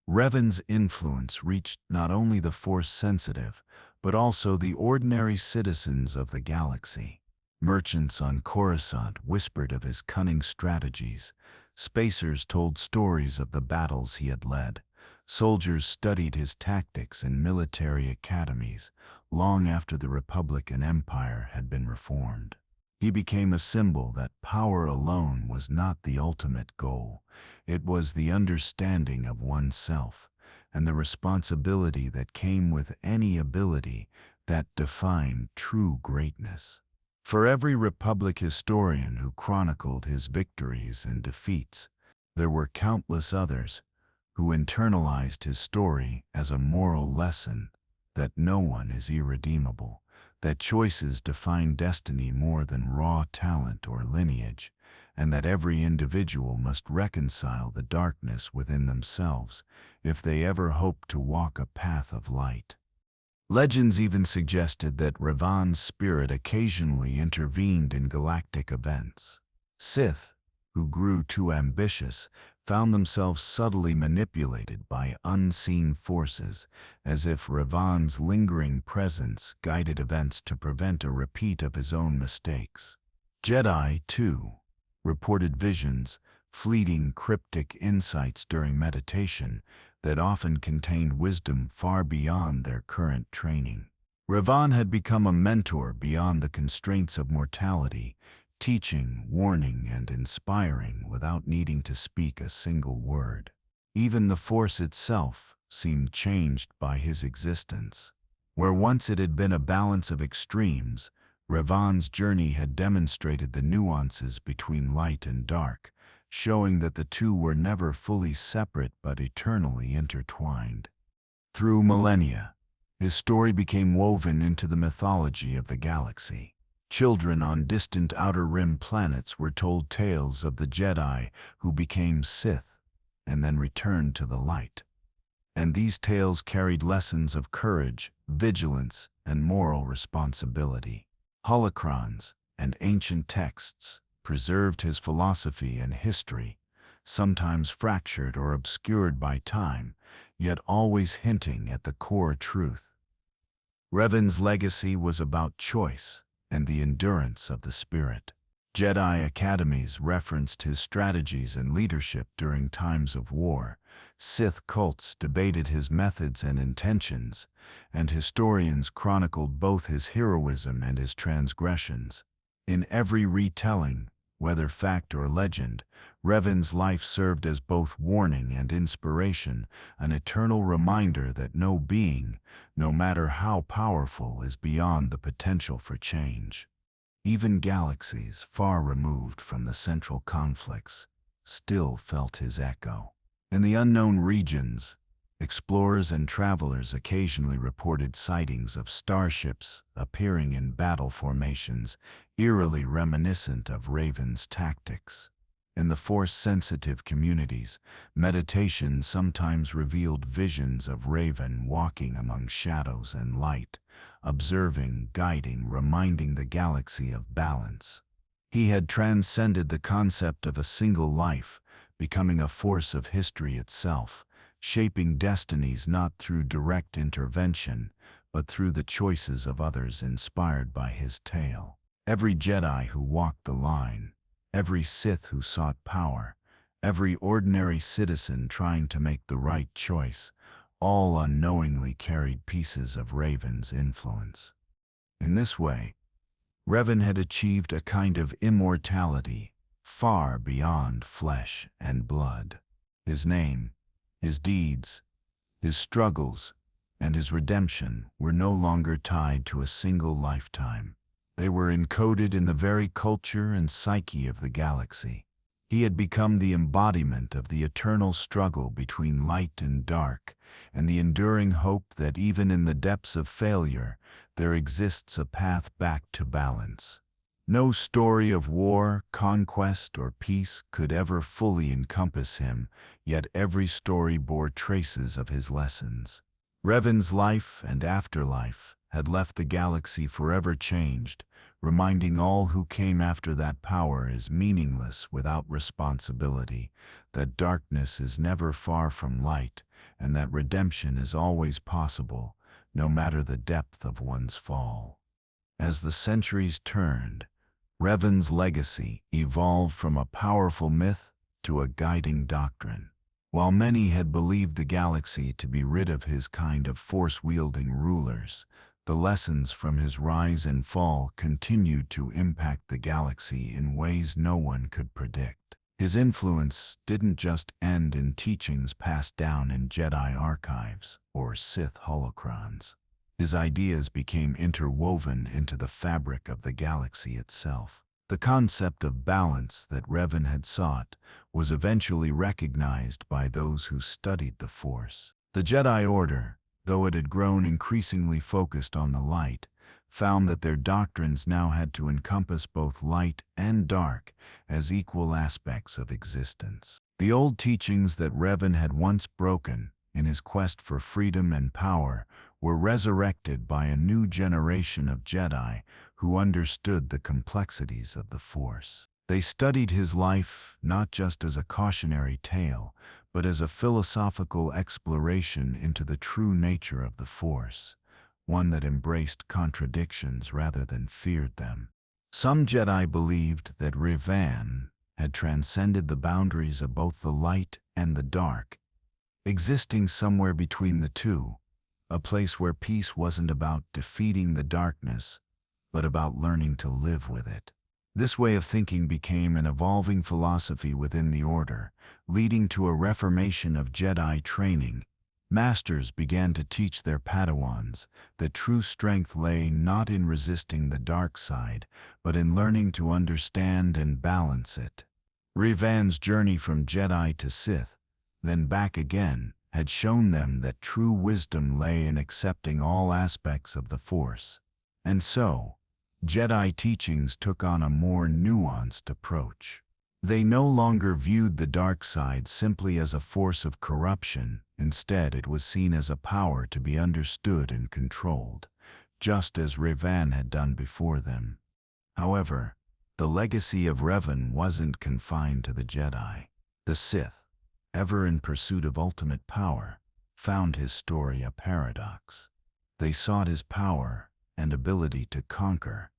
Revan's influence reached not only the Force-sensitive, but also the ordinary citizens of the galaxy. Merchants on Coruscant whispered of his cunning strategies, spacers told stories of the battles he had led, soldiers studied his tactics in military academies long after the Republic and Empire had been reformed. He became a symbol that power alone was not the ultimate goal. It was the understanding of oneself and the responsibility that came with any ability that defined true greatness. For every Republic historian who chronicled his victories and defeats, there were countless others who internalized his story as a moral lesson that no one is irredeemable, that choices define destiny more than raw talent or lineage, and that every individual must reconcile the darkness within themselves if they ever hope to walk a path of light. Legends even suggested that Revan's spirit occasionally intervened in galactic events. Sith, who grew too ambitious, found themselves subtly manipulated by unseen forces, as if Revan's lingering presence guided events to prevent a repeat of his own mistakes. Jedi, too, reported visions, fleeting cryptic insights during meditation that often contained wisdom far beyond their current training. Revan had become a mentor beyond the constraints of mortality, teaching, warning, and inspiring without needing to speak a single word. Even the Force itself seemed changed by his existence. Where once it had been a balance of extremes, Revan's journey had demonstrated the nuances between light and dark, showing that the two were never fully separate but eternally intertwined. Through millennia, his story became woven into the mythology of the galaxy. Children on distant Outer Rim planets were told tales of the Jedi who became Sith and then returned to the light. And these tales carried lessons of courage, vigilance, and moral responsibility. Holocrons and ancient texts preserved his philosophy and history, sometimes fractured or obscured by time, yet always hinting at the core truth. Revan's legacy was about choice and the endurance of the spirit. Jedi academies referenced his strategies and leadership during times of war. Sith cults debated his methods and intentions, and historians chronicled both his heroism and his transgressions. In every retelling, whether fact or legend, Revan's life served as both warning and inspiration, an eternal reminder that no being, no matter how powerful, is beyond the potential for change. Even galaxies far removed from the central conflicts still felt his echo. In the unknown regions, explorers and travelers occasionally reported sightings of starships appearing in battle formations, eerily reminiscent of Revan's tactics. In the Force-sensitive communities, meditation sometimes revealed visions of Revan walking among shadows and light, observing, guiding, reminding the galaxy of balance. He had transcended the concept of a single life, becoming a force of history itself, shaping destinies not through direct intervention, but through the choices of others inspired by his tale. Every Jedi who walked the line, every Sith who sought power, every ordinary citizen trying to make the right choice, all unknowingly carried pieces of Revan's influence. In this way, Revan had achieved a kind of immortality far beyond flesh and blood. His name, his deeds, his struggles, and his redemption were no longer tied to a single lifetime. They were encoded in the very culture and psyche of the galaxy. He had become the embodiment of the eternal struggle between light and dark, and the enduring hope that even in the depths of failure, there exists a path back to balance. No story of war, conquest, or peace could ever fully encompass him, yet every story bore traces of his lessons. Revan's life and afterlife had left the galaxy forever changed, reminding all who came after that power is meaningless without responsibility, that darkness is never far from light, and that redemption is always possible, no matter the depth of one's fall. As the centuries turned, Revan's legacy evolved from a powerful myth to a guiding doctrine. While many had believed the galaxy to be rid of his kind of force-wielding rulers, the lessons from his rise and fall continued to impact the galaxy in ways no one could predict. His influence didn't just end in teachings passed down in Jedi archives or Sith holocrons. His ideas became interwoven into the fabric of the galaxy itself. The concept of balance that Revan had sought was eventually recognized by those who studied the Force. The Jedi Order, though it had grown increasingly focused on the light, found that their doctrines now had to encompass both light and dark as equal aspects of existence. The old teachings that Revan had once broken in his quest for freedom and power, were resurrected by a new generation of Jedi who understood the complexities of the Force. They studied his life not just as a cautionary tale, but as a philosophical exploration into the true nature of the Force, one that embraced contradictions rather than feared them. Some Jedi believed that Revan had transcended the boundaries of both the light and the dark, existing somewhere between the two, a place where peace wasn't about defeating the darkness, but about learning to live with it. This way of thinking became an evolving philosophy within the Order, leading to a reformation of Jedi training. Masters began to teach their Padawans that true strength lay not in resisting the dark side, but in learning to understand and balance it. Revan's journey from Jedi to Sith, then back again, had shown them that true wisdom lay in accepting all aspects of the Force. And so, Jedi teachings took on a more nuanced approach. They no longer viewed the dark side simply as a force of corruption. Instead, it was seen as a power to be understood and controlled, just as Revan had done before them. However, the legacy of Revan wasn't confined to the Jedi. The Sith, ever in pursuit of ultimate power, found his story a paradox. They sought his power and ability to conquer,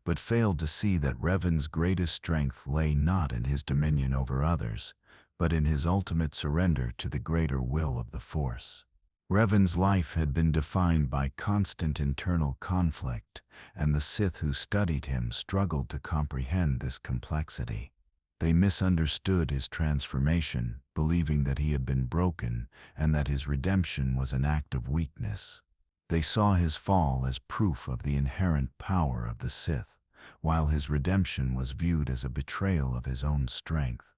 but failed to see that Revan's greatest strength lay not in his dominion over others, but in his ultimate surrender to the greater will of the Force. Revan's life had been defined by constant internal conflict, and the Sith who studied him struggled to comprehend this complexity. They misunderstood his transformation, believing that he had been broken and that his redemption was an act of weakness. They saw his fall as proof of the inherent power of the Sith, while his redemption was viewed as a betrayal of his own strength.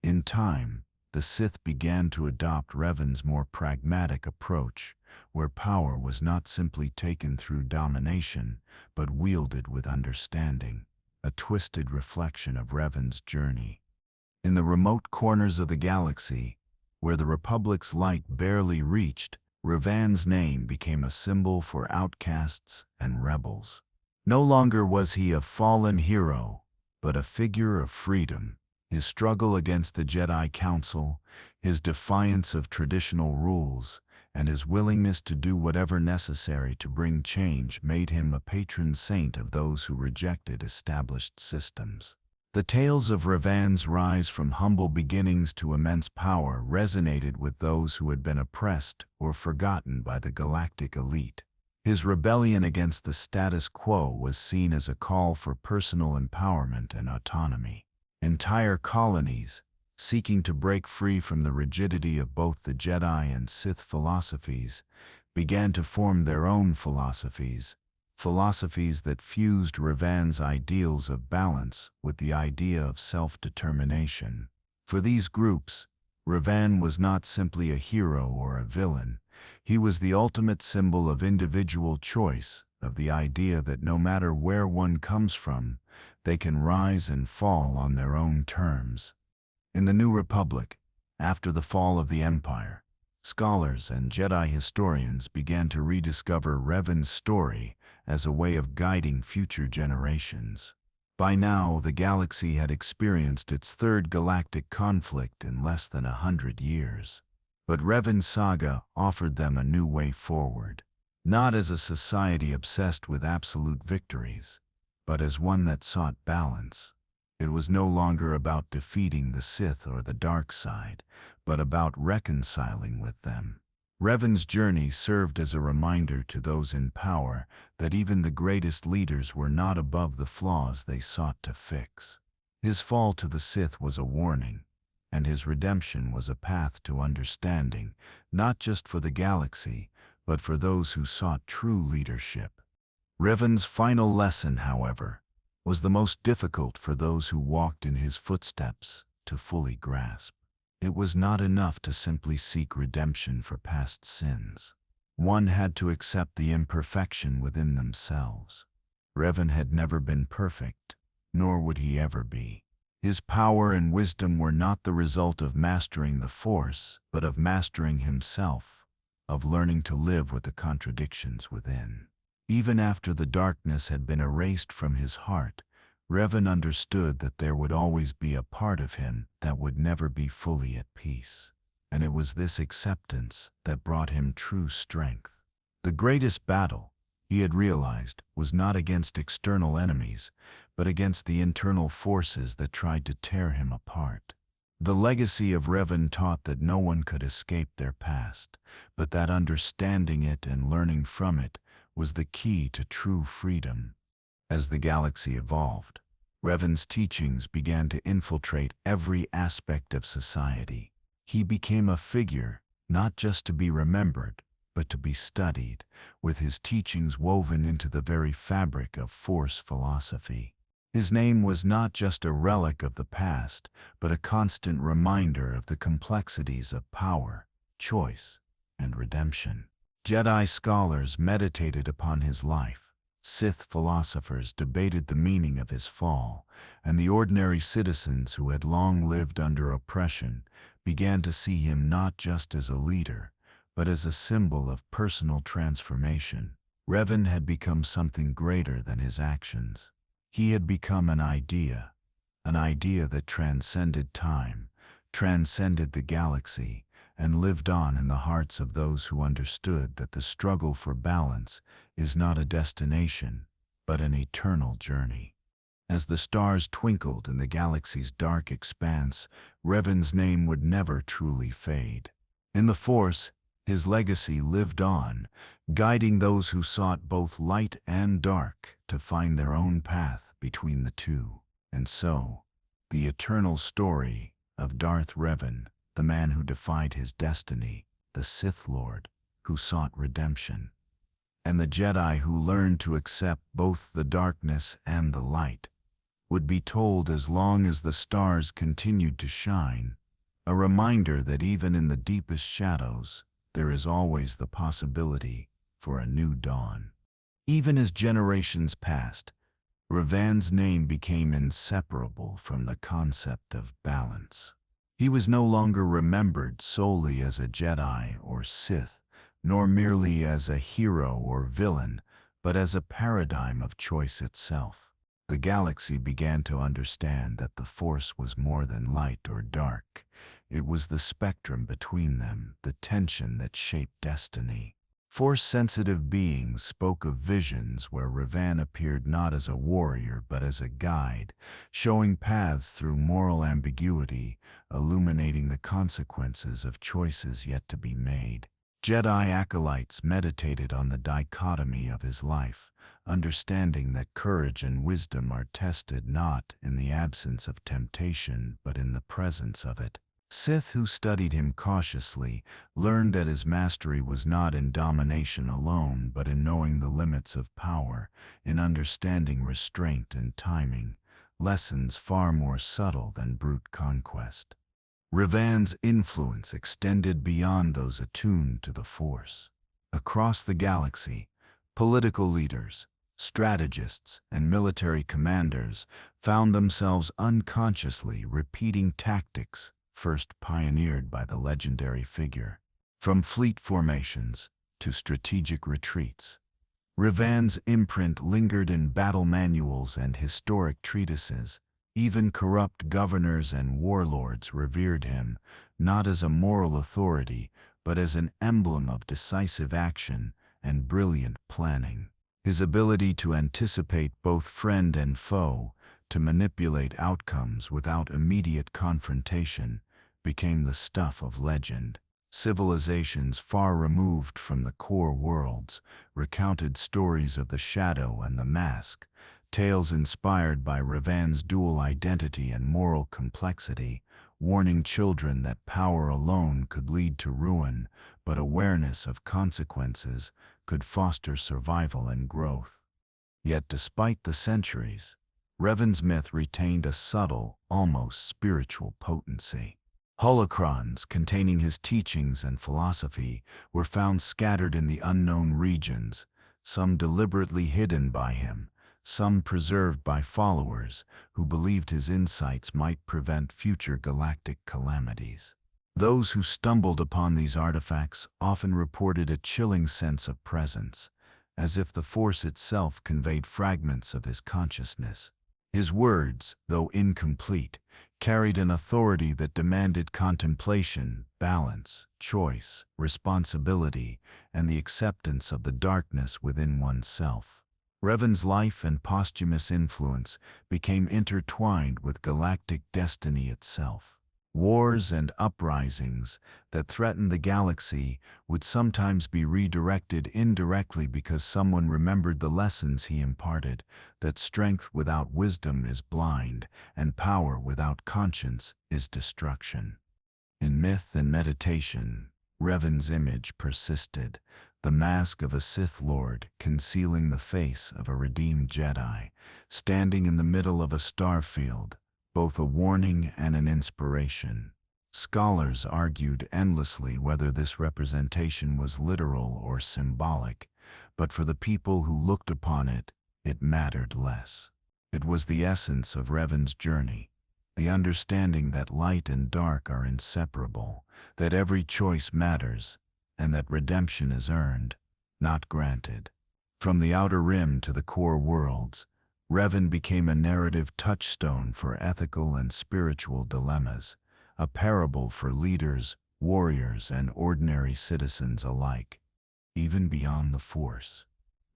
In time, the Sith began to adopt Revan's more pragmatic approach, where power was not simply taken through domination, but wielded with understanding, a twisted reflection of Revan's journey. In the remote corners of the galaxy, where the Republic's light barely reached, Revan's name became a symbol for outcasts and rebels. No longer was he a fallen hero, but a figure of freedom. His struggle against the Jedi Council, his defiance of traditional rules, and his willingness to do whatever necessary to bring change made him a patron saint of those who rejected established systems. The tales of Revan's rise from humble beginnings to immense power resonated with those who had been oppressed or forgotten by the galactic elite. His rebellion against the status quo was seen as a call for personal empowerment and autonomy. Entire colonies, seeking to break free from the rigidity of both the Jedi and Sith philosophies, began to form their own philosophies that fused Revan's ideals of balance with the idea of self-determination. For these groups, Revan was not simply a hero or a villain. He was the ultimate symbol of individual choice, of the idea that no matter where one comes from, they can rise and fall on their own terms. In the New Republic, after the fall of the Empire, scholars and Jedi historians began to rediscover Revan's story as a way of guiding future generations. By now, the galaxy had experienced its third galactic conflict in less than 100 years. But Revan's saga offered them a new way forward, not as a society obsessed with absolute victories, but as one that sought balance. It was no longer about defeating the Sith or the dark side, but about reconciling with them. Revan's journey served as a reminder to those in power that even the greatest leaders were not above the flaws they sought to fix. His fall to the Sith was a warning, and his redemption was a path to understanding, not just for the galaxy, but for those who sought true leadership. Revan's final lesson, however, was the most difficult for those who walked in his footsteps to fully grasp. It was not enough to simply seek redemption for past sins. One had to accept the imperfection within themselves. Revan had never been perfect, nor would he ever be. His power and wisdom were not the result of mastering the Force, but of mastering himself, of learning to live with the contradictions within. Even after the darkness had been erased from his heart, Revan understood that there would always be a part of him that would never be fully at peace. And it was this acceptance that brought him true strength. The greatest battle, he had realized, was not against external enemies, but against the internal forces that tried to tear him apart. The legacy of Revan taught that no one could escape their past, but that understanding it and learning from it was the key to true freedom. As the galaxy evolved, Revan's teachings began to infiltrate every aspect of society. He became a figure not just to be remembered, but to be studied, with his teachings woven into the very fabric of Force philosophy. His name was not just a relic of the past, but a constant reminder of the complexities of power, choice, and redemption. Jedi scholars meditated upon his life, Sith philosophers debated the meaning of his fall, and the ordinary citizens who had long lived under oppression began to see him not just as a leader, but as a symbol of personal transformation. Revan had become something greater than his actions. He had become an idea that transcended time, transcended the galaxy, and lived on in the hearts of those who understood that the struggle for balance is not a destination, but an eternal journey. As the stars twinkled in the galaxy's dark expanse, Revan's name would never truly fade. In the Force, his legacy lived on, guiding those who sought both light and dark to find their own path between the two. And so, the eternal story of Darth Revan, the man who defied his destiny, the Sith Lord who sought redemption, and the Jedi who learned to accept both the darkness and the light, would be told as long as the stars continued to shine, a reminder that even in the deepest shadows, there is always the possibility for a new dawn. Even as generations passed, Revan's name became inseparable from the concept of balance. He was no longer remembered solely as a Jedi or Sith, nor merely as a hero or villain, but as a paradigm of choice itself. The galaxy began to understand that the Force was more than light or dark. It was the spectrum between them, the tension that shaped destiny. Force-sensitive beings spoke of visions where Revan appeared not as a warrior but as a guide, showing paths through moral ambiguity, illuminating the consequences of choices yet to be made. Jedi acolytes meditated on the dichotomy of his life, understanding that courage and wisdom are tested not in the absence of temptation but in the presence of it. Sith who studied him cautiously learned that his mastery was not in domination alone but in knowing the limits of power, in understanding restraint and timing, lessons far more subtle than brute conquest. Revan's influence extended beyond those attuned to the Force. Across the galaxy, political leaders, strategists, and military commanders found themselves unconsciously repeating tactics first pioneered by the legendary figure. From fleet formations to strategic retreats, Revan's imprint lingered in battle manuals and historic treatises. Even corrupt governors and warlords revered him, not as a moral authority, but as an emblem of decisive action and brilliant planning. His ability to anticipate both friend and foe, to manipulate outcomes without immediate confrontation, became the stuff of legend. Civilizations far removed from the core worlds recounted stories of the Shadow and the Mask, tales inspired by Revan's dual identity and moral complexity, warning children that power alone could lead to ruin, but awareness of consequences could foster survival and growth. Yet despite the centuries, Revan's myth retained a subtle, almost spiritual potency. Holocrons containing his teachings and philosophy were found scattered in the unknown regions, some deliberately hidden by him, some preserved by followers who believed his insights might prevent future galactic calamities. Those who stumbled upon these artifacts often reported a chilling sense of presence, as if the Force itself conveyed fragments of his consciousness. His words, though incomplete, carried an authority that demanded contemplation, balance, choice, responsibility, and the acceptance of the darkness within oneself. Revan's life and posthumous influence became intertwined with galactic destiny itself. Wars and uprisings that threatened the galaxy would sometimes be redirected indirectly because someone remembered the lessons he imparted, that strength without wisdom is blind, and power without conscience is destruction. In myth and meditation, Revan's image persisted, the mask of a Sith Lord concealing the face of a redeemed Jedi, standing in the middle of a starfield, both a warning and an inspiration. Scholars argued endlessly whether this representation was literal or symbolic, but for the people who looked upon it, it mattered less. It was the essence of Revan's journey, the understanding that light and dark are inseparable, that every choice matters, and that redemption is earned, not granted. From the outer rim to the core worlds, Revan became a narrative touchstone for ethical and spiritual dilemmas, a parable for leaders, warriors, and ordinary citizens alike, even beyond the Force.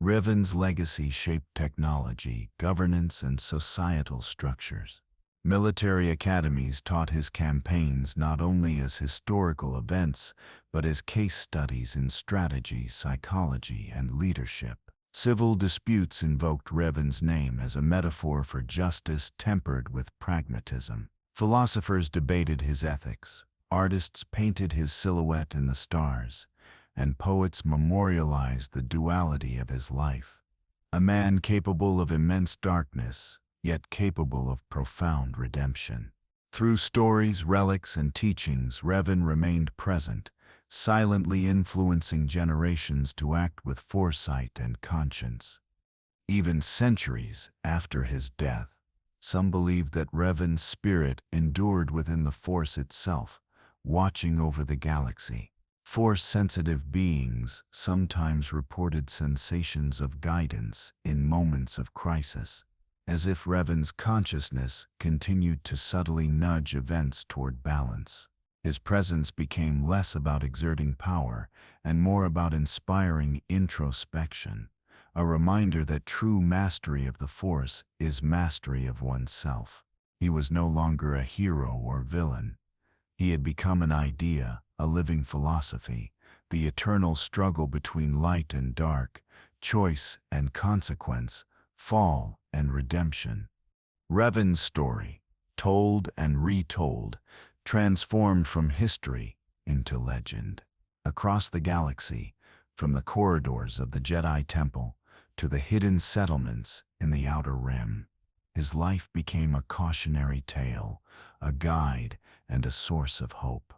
Revan's legacy shaped technology, governance, and societal structures. Military academies taught his campaigns not only as historical events, but as case studies in strategy, psychology, and leadership. Civil disputes invoked Revan's name as a metaphor for justice tempered with pragmatism. Philosophers debated his ethics, artists painted his silhouette in the stars, and poets memorialized the duality of his life. A man capable of immense darkness, yet capable of profound redemption. Through stories, relics, and teachings, Revan remained present, silently influencing generations to act with foresight and conscience. Even centuries after his death, some believed that Revan's spirit endured within the Force itself, watching over the galaxy. Force-sensitive beings sometimes reported sensations of guidance in moments of crisis, as if Revan's consciousness continued to subtly nudge events toward balance. His presence became less about exerting power and more about inspiring introspection, a reminder that true mastery of the Force is mastery of oneself. He was no longer a hero or villain. He had become an idea, a living philosophy, the eternal struggle between light and dark, choice and consequence, fall and redemption. Revan's story, told and retold, transformed from history into legend. Across the galaxy, from the corridors of the Jedi Temple to the hidden settlements in the Outer Rim, his life became a cautionary tale, a guide, and a source of hope.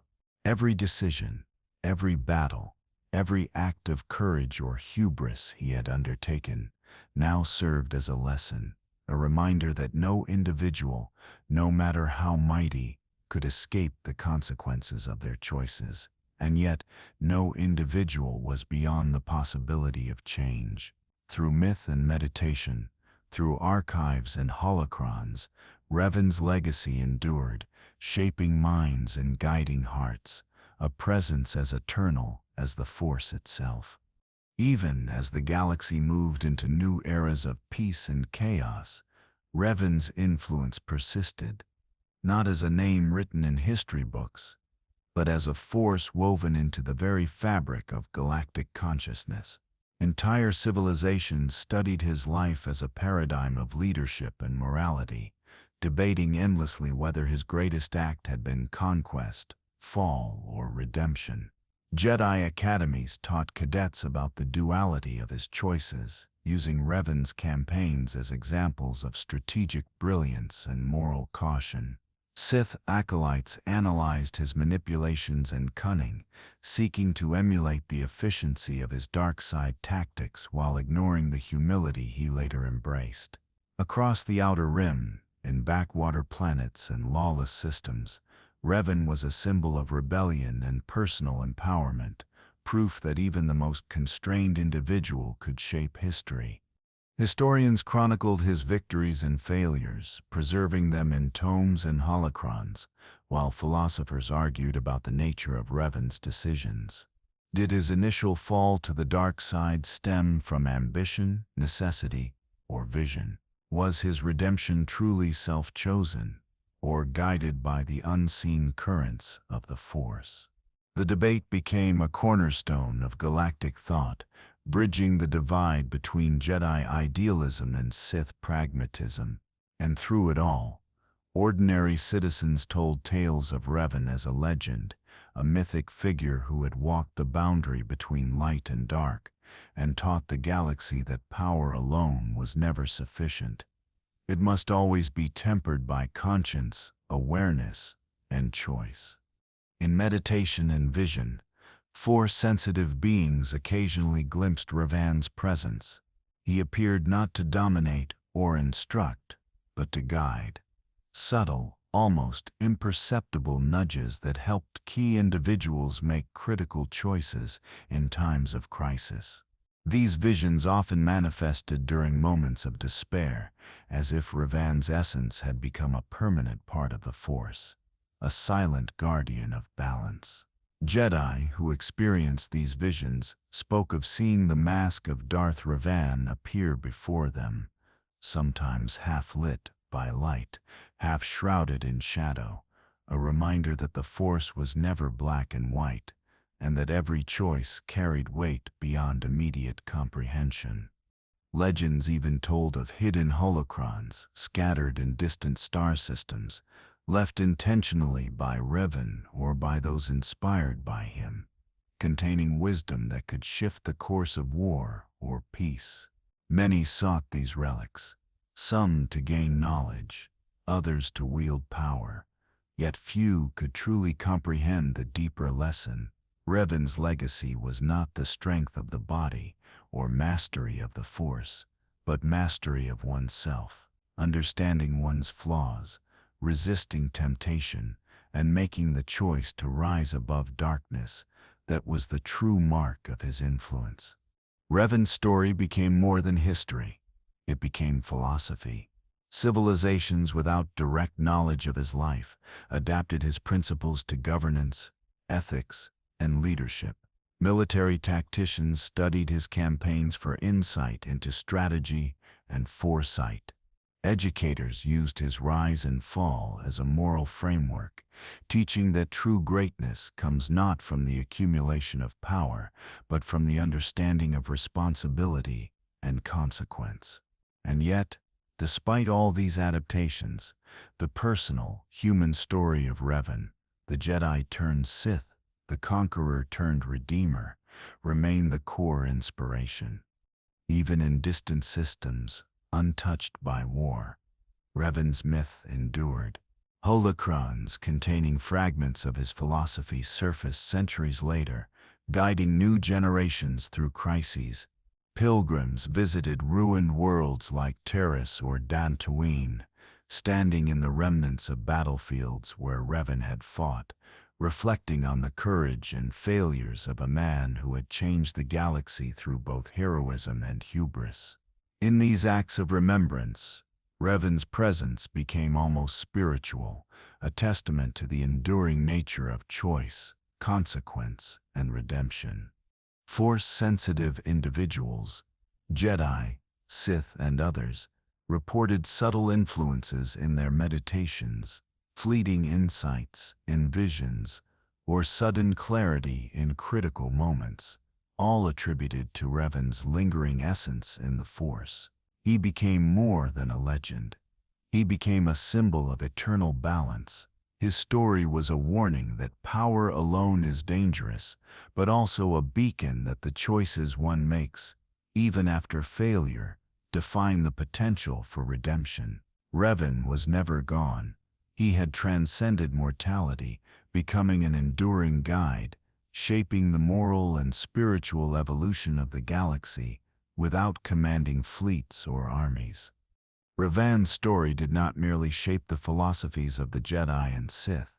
Every decision, every battle, every act of courage or hubris he had undertaken now served as a lesson, a reminder that no individual, no matter how mighty, could escape the consequences of their choices, and yet no individual was beyond the possibility of change. Through myth and meditation, through archives and holocrons, Revan's legacy endured, shaping minds and guiding hearts, a presence as eternal as the Force itself. Even as the galaxy moved into new eras of peace and chaos, Revan's influence persisted, not as a name written in history books, but as a force woven into the very fabric of galactic consciousness. Entire civilizations studied his life as a paradigm of leadership and morality, debating endlessly whether his greatest act had been conquest, fall, or redemption. Jedi academies taught cadets about the duality of his choices, using Revan's campaigns as examples of strategic brilliance and moral caution. Sith acolytes analyzed his manipulations and cunning, seeking to emulate the efficiency of his dark side tactics while ignoring the humility he later embraced. Across the Outer Rim, in backwater planets and lawless systems, Revan was a symbol of rebellion and personal empowerment, proof that even the most constrained individual could shape history. Historians chronicled his victories and failures, preserving them in tomes and holocrons, while philosophers argued about the nature of Revan's decisions. Did his initial fall to the dark side stem from ambition, necessity, or vision? Was his redemption truly self-chosen, or guided by the unseen currents of the Force? The debate became a cornerstone of galactic thought, bridging the divide between Jedi idealism and Sith pragmatism. And through it all, ordinary citizens told tales of Revan as a legend, a mythic figure who had walked the boundary between light and dark, and taught the galaxy that power alone was never sufficient. It must always be tempered by conscience, awareness, and choice. In meditation and vision, Force-sensitive beings occasionally glimpsed Revan's presence. He appeared not to dominate or instruct, but to guide. Subtle, almost imperceptible nudges that helped key individuals make critical choices in times of crisis. These visions often manifested during moments of despair, as if Revan's essence had become a permanent part of the Force, a silent guardian of balance. Jedi who experienced these visions spoke of seeing the mask of Darth Revan appear before them, sometimes half-lit by light, half-shrouded in shadow, a reminder that the Force was never black and white, and that every choice carried weight beyond immediate comprehension. Legends even told of hidden holocrons scattered in distant star systems, left intentionally by Revan or by those inspired by him, containing wisdom that could shift the course of war or peace. Many sought these relics, some to gain knowledge, others to wield power, yet few could truly comprehend the deeper lesson. Revan's legacy was not the strength of the body or mastery of the Force, but mastery of oneself, understanding one's flaws, resisting temptation, and making the choice to rise above darkness. That was the true mark of his influence. Revan's story became more than history. It became philosophy. Civilizations without direct knowledge of his life adapted his principles to governance, ethics, and leadership. Military tacticians studied his campaigns for insight into strategy and foresight. Educators used his rise and fall as a moral framework, teaching that true greatness comes not from the accumulation of power, but from the understanding of responsibility and consequence. And yet, despite all these adaptations, the personal, human story of Revan, the Jedi turned Sith, the conqueror turned redeemer, remained the core inspiration. Even in distant systems, untouched by war, Revan's myth endured. Holocrons containing fragments of his philosophy surfaced centuries later, guiding new generations through crises. Pilgrims visited ruined worlds like Terrace or Dantooine, standing in the remnants of battlefields where Revan had fought, reflecting on the courage and failures of a man who had changed the galaxy through both heroism and hubris. In these acts of remembrance, Revan's presence became almost spiritual, a testament to the enduring nature of choice, consequence, and redemption. Force-sensitive individuals, Jedi, Sith, and others, reported subtle influences in their meditations, fleeting insights in visions, or sudden clarity in critical moments, all attributed to Revan's lingering essence in the Force. He became more than a legend. He became a symbol of eternal balance. His story was a warning that power alone is dangerous, but also a beacon that the choices one makes, even after failure, define the potential for redemption. Revan was never gone. He had transcended mortality, becoming an enduring guide, shaping the moral and spiritual evolution of the galaxy without commanding fleets or armies. Revan's story did not merely shape the philosophies of the Jedi and Sith.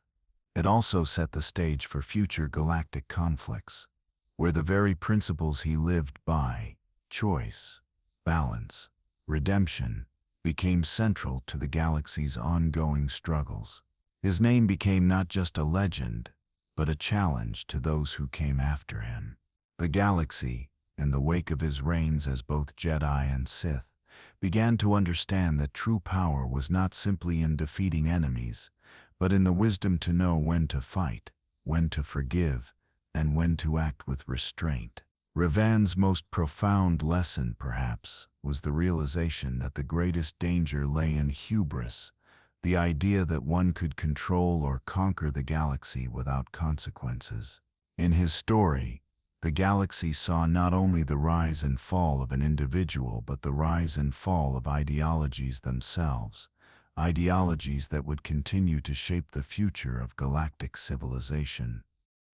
It also set the stage for future galactic conflicts, where the very principles he lived by, choice, balance, redemption, became central to the galaxy's ongoing struggles. His name became not just a legend, but a challenge to those who came after him. The galaxy, in the wake of his reigns as both Jedi and Sith, began to understand that true power was not simply in defeating enemies, but in the wisdom to know when to fight, when to forgive, and when to act with restraint. Revan's most profound lesson, perhaps, was the realization that the greatest danger lay in hubris, the idea that one could control or conquer the galaxy without consequences. In his story, the galaxy saw not only the rise and fall of an individual but the rise and fall of ideologies themselves, ideologies that would continue to shape the future of galactic civilization.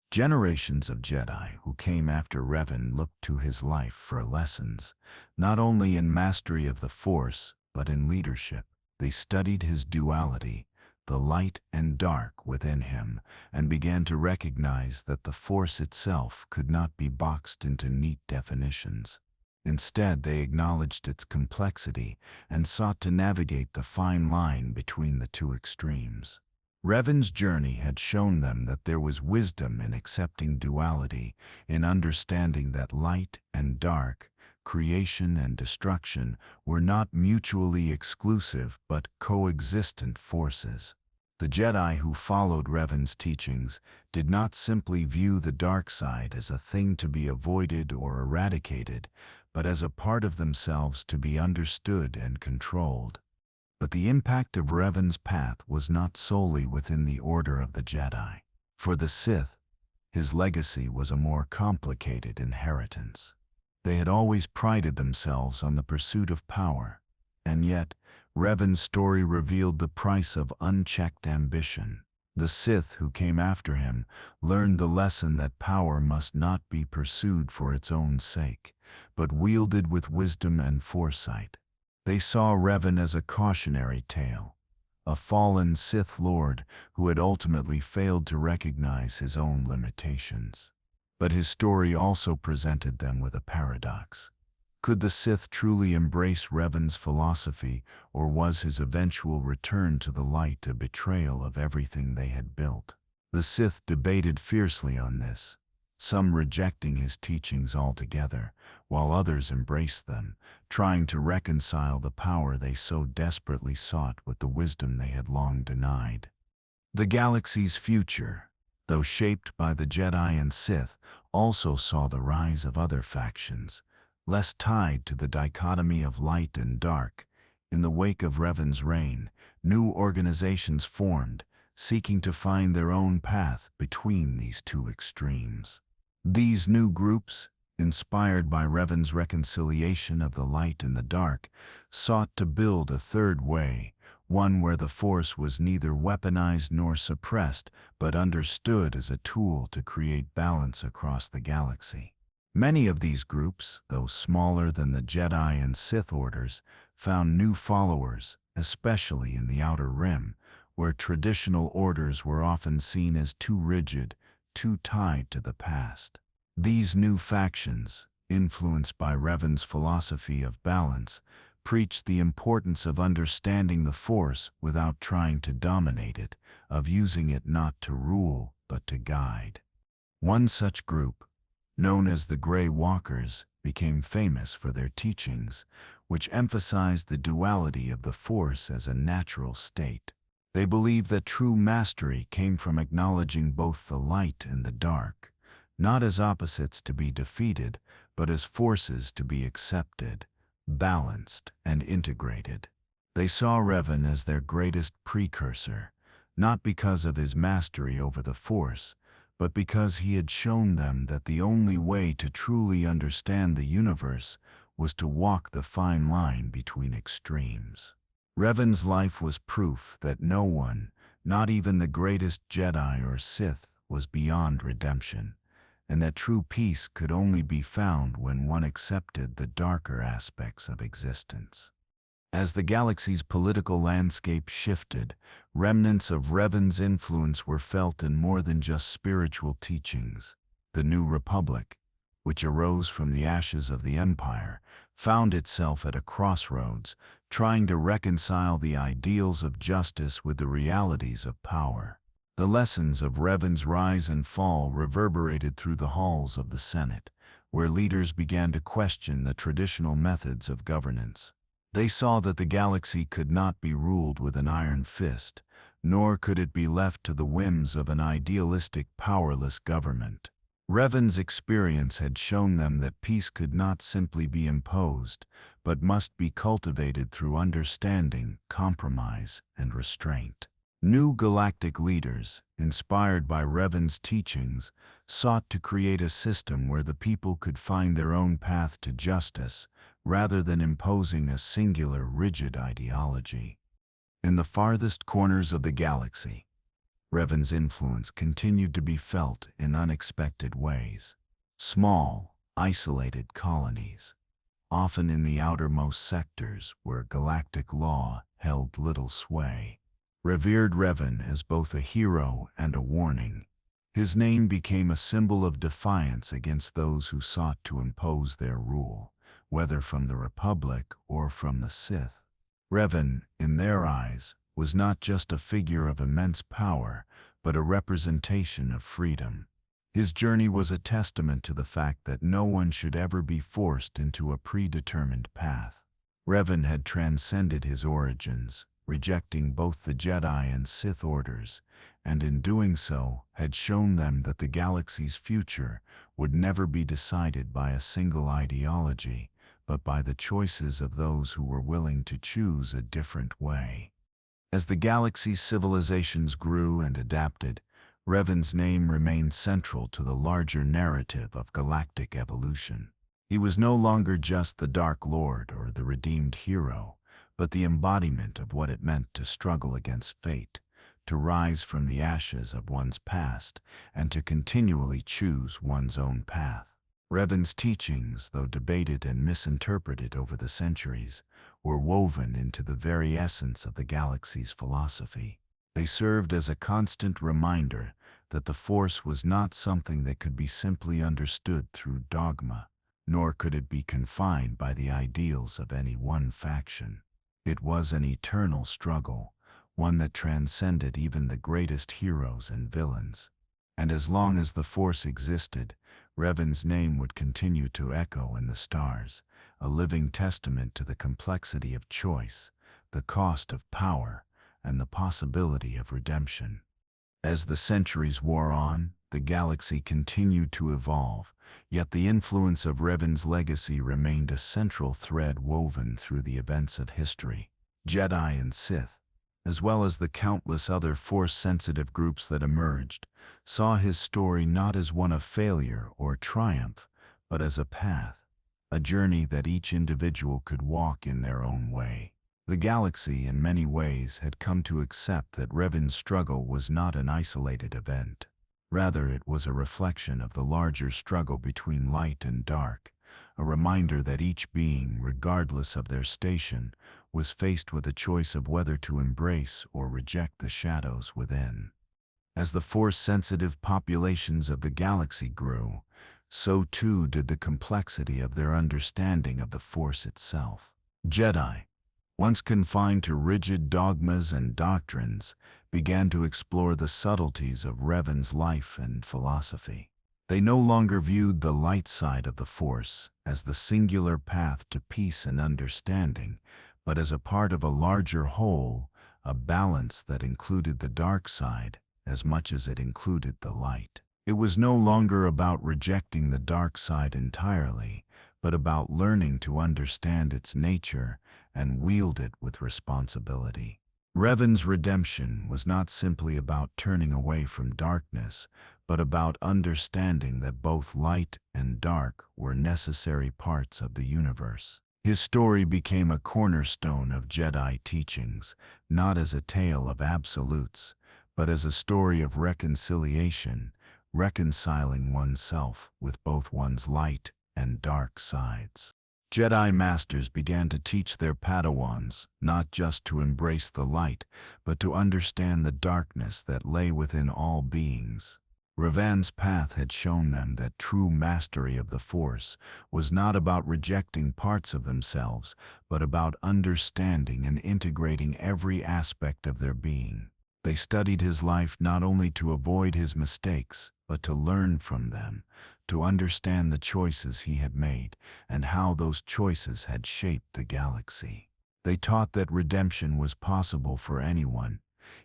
Generations of Jedi who came after Revan looked to his life for lessons, not only in mastery of the Force, but in leadership. They studied his duality, the light and dark within him, and began to recognize that the Force itself could not be boxed into neat definitions. Instead, they acknowledged its complexity and sought to navigate the fine line between the two extremes. Revan's journey had shown them that there was wisdom in accepting duality, in understanding that light and dark, creation and destruction, were not mutually exclusive but coexistent forces. The Jedi who followed Revan's teachings did not simply view the dark side as a thing to be avoided or eradicated, but as a part of themselves to be understood and controlled. But the impact of Revan's path was not solely within the Order of the Jedi. For the Sith, his legacy was a more complicated inheritance. They had always prided themselves on the pursuit of power, and yet Revan's story revealed the price of unchecked ambition. The Sith who came after him learned the lesson that power must not be pursued for its own sake, but wielded with wisdom and foresight. They saw Revan as a cautionary tale, a fallen Sith Lord who had ultimately failed to recognize his own limitations. But his story also presented them with a paradox. Could the Sith truly embrace Revan's philosophy, or was his eventual return to the light a betrayal of everything they had built? The Sith debated fiercely on this, some rejecting his teachings altogether, while others embraced them, trying to reconcile the power they so desperately sought with the wisdom they had long denied. The galaxy's future, though shaped by the Jedi and Sith, also saw the rise of other factions, less tied to the dichotomy of light and dark. In the wake of Revan's reign, new organizations formed, seeking to find their own path between these two extremes. These new groups, inspired by Revan's reconciliation of the light and the dark, sought to build a third way, one where the Force was neither weaponized nor suppressed, but understood as a tool to create balance across the galaxy. Many of these groups, though smaller than the Jedi and Sith orders, found new followers, especially in the Outer Rim, where traditional orders were often seen as too rigid, too tied to the past. These new factions, influenced by Revan's philosophy of balance, preached the importance of understanding the Force without trying to dominate it, of using it not to rule but to guide. One such group, known as the Grey Walkers, became famous for their teachings, which emphasized the duality of the Force as a natural state. They believed that true mastery came from acknowledging both the light and the dark, not as opposites to be defeated, but as forces to be accepted, balanced, and integrated. They saw Revan as their greatest precursor, not because of his mastery over the Force, but because he had shown them that the only way to truly understand the universe was to walk the fine line between extremes. Revan's life was proof that no one, not even the greatest Jedi or Sith, was beyond redemption, and that true peace could only be found when one accepted the darker aspects of existence. As the galaxy's political landscape shifted, remnants of Revan's influence were felt in more than just spiritual teachings. The New Republic, which arose from the ashes of the Empire, found itself at a crossroads, trying to reconcile the ideals of justice with the realities of power. The lessons of Revan's rise and fall reverberated through the halls of the Senate, where leaders began to question the traditional methods of governance. They saw that the galaxy could not be ruled with an iron fist, nor could it be left to the whims of an idealistic, powerless government. Revan's experience had shown them that peace could not simply be imposed, but must be cultivated through understanding, compromise, and restraint. New galactic leaders, inspired by Revan's teachings, sought to create a system where the people could find their own path to justice, rather than imposing a singular, rigid ideology. In the farthest corners of the galaxy, Revan's influence continued to be felt in unexpected ways. Small, isolated colonies, often in the outermost sectors where galactic law held little sway, revered Revan as both a hero and a warning. His name became a symbol of defiance against those who sought to impose their rule, whether from the Republic or from the Sith. Revan, in their eyes, was not just a figure of immense power, but a representation of freedom. His journey was a testament to the fact that no one should ever be forced into a predetermined path. Revan had transcended his origins, rejecting both the Jedi and Sith Orders, and in doing so had shown them that the galaxy's future would never be decided by a single ideology, but by the choices of those who were willing to choose a different way. As the galaxy's civilizations grew and adapted, Revan's name remained central to the larger narrative of galactic evolution. He was no longer just the Dark Lord or the redeemed hero, but the embodiment of what it meant to struggle against fate, to rise from the ashes of one's past, and to continually choose one's own path. Revan's teachings, though debated and misinterpreted over the centuries, were woven into the very essence of the galaxy's philosophy. They served as a constant reminder that the Force was not something that could be simply understood through dogma, nor could it be confined by the ideals of any one faction. It was an eternal struggle, one that transcended even the greatest heroes and villains. And as long as the Force existed, Revan's name would continue to echo in the stars, a living testament to the complexity of choice, the cost of power, and the possibility of redemption. As the centuries wore on, the galaxy continued to evolve, yet the influence of Revan's legacy remained a central thread woven through the events of history. Jedi and Sith, as well as the countless other Force-sensitive groups that emerged, saw his story not as one of failure or triumph, but as a path, a journey that each individual could walk in their own way. The galaxy, in many ways, had come to accept that Revan's struggle was not an isolated event. Rather, it was a reflection of the larger struggle between light and dark, a reminder that each being, regardless of their station, was faced with a choice of whether to embrace or reject the shadows within. As the Force-sensitive populations of the galaxy grew, so too did the complexity of their understanding of the Force itself. Jedi, once confined to rigid dogmas and doctrines, began to explore the subtleties of Revan's life and philosophy. They no longer viewed the light side of the Force as the singular path to peace and understanding, but as a part of a larger whole, a balance that included the dark side as much as it included the light. It was no longer about rejecting the dark side entirely, but about learning to understand its nature and wield it with responsibility. Revan's redemption was not simply about turning away from darkness, but about understanding that both light and dark were necessary parts of the universe. His story became a cornerstone of Jedi teachings, not as a tale of absolutes, but as a story of reconciliation, reconciling oneself with both one's light and dark sides. Jedi Masters began to teach their Padawans not just to embrace the light, but to understand the darkness that lay within all beings. Revan's path had shown them that true mastery of the Force was not about rejecting parts of themselves, but about understanding and integrating every aspect of their being. They studied his life not only to avoid his mistakes, but to learn from them, to understand the choices he had made and how those choices had shaped the galaxy. They taught that redemption was possible for anyone,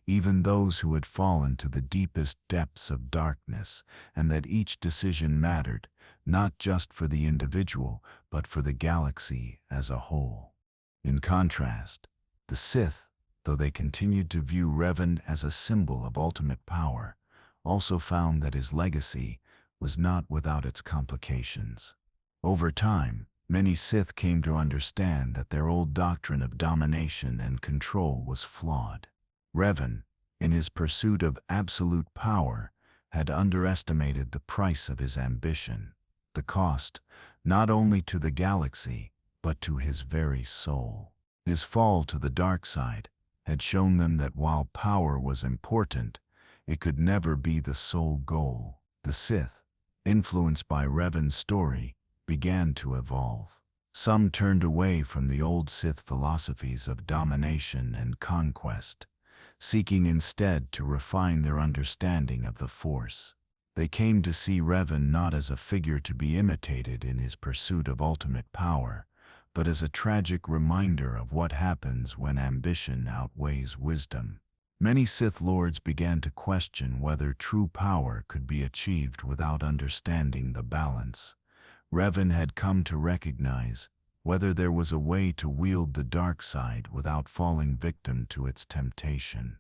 even those who had fallen to the deepest depths of darkness, and that each decision mattered, not just for the individual, but for the galaxy as a whole. In contrast, the Sith, though they continued to view Revan as a symbol of ultimate power, also found that his legacy was not without its complications. Over time, many Sith came to understand that their old doctrine of domination and control was flawed. Revan, in his pursuit of absolute power, had underestimated the price of his ambition, the cost not only to the galaxy, but to his very soul. His fall to the dark side had shown them that while power was important, it could never be the sole goal. The Sith, influenced by Revan's story, began to evolve. Some turned away from the old Sith philosophies of domination and conquest, seeking instead to refine their understanding of the Force. They came to see Revan not as a figure to be imitated in his pursuit of ultimate power, but as a tragic reminder of what happens when ambition outweighs wisdom. Many Sith Lords began to question whether true power could be achieved without understanding the balance. Revan had come to recognize whether there was a way to wield the dark side without falling victim to its temptation.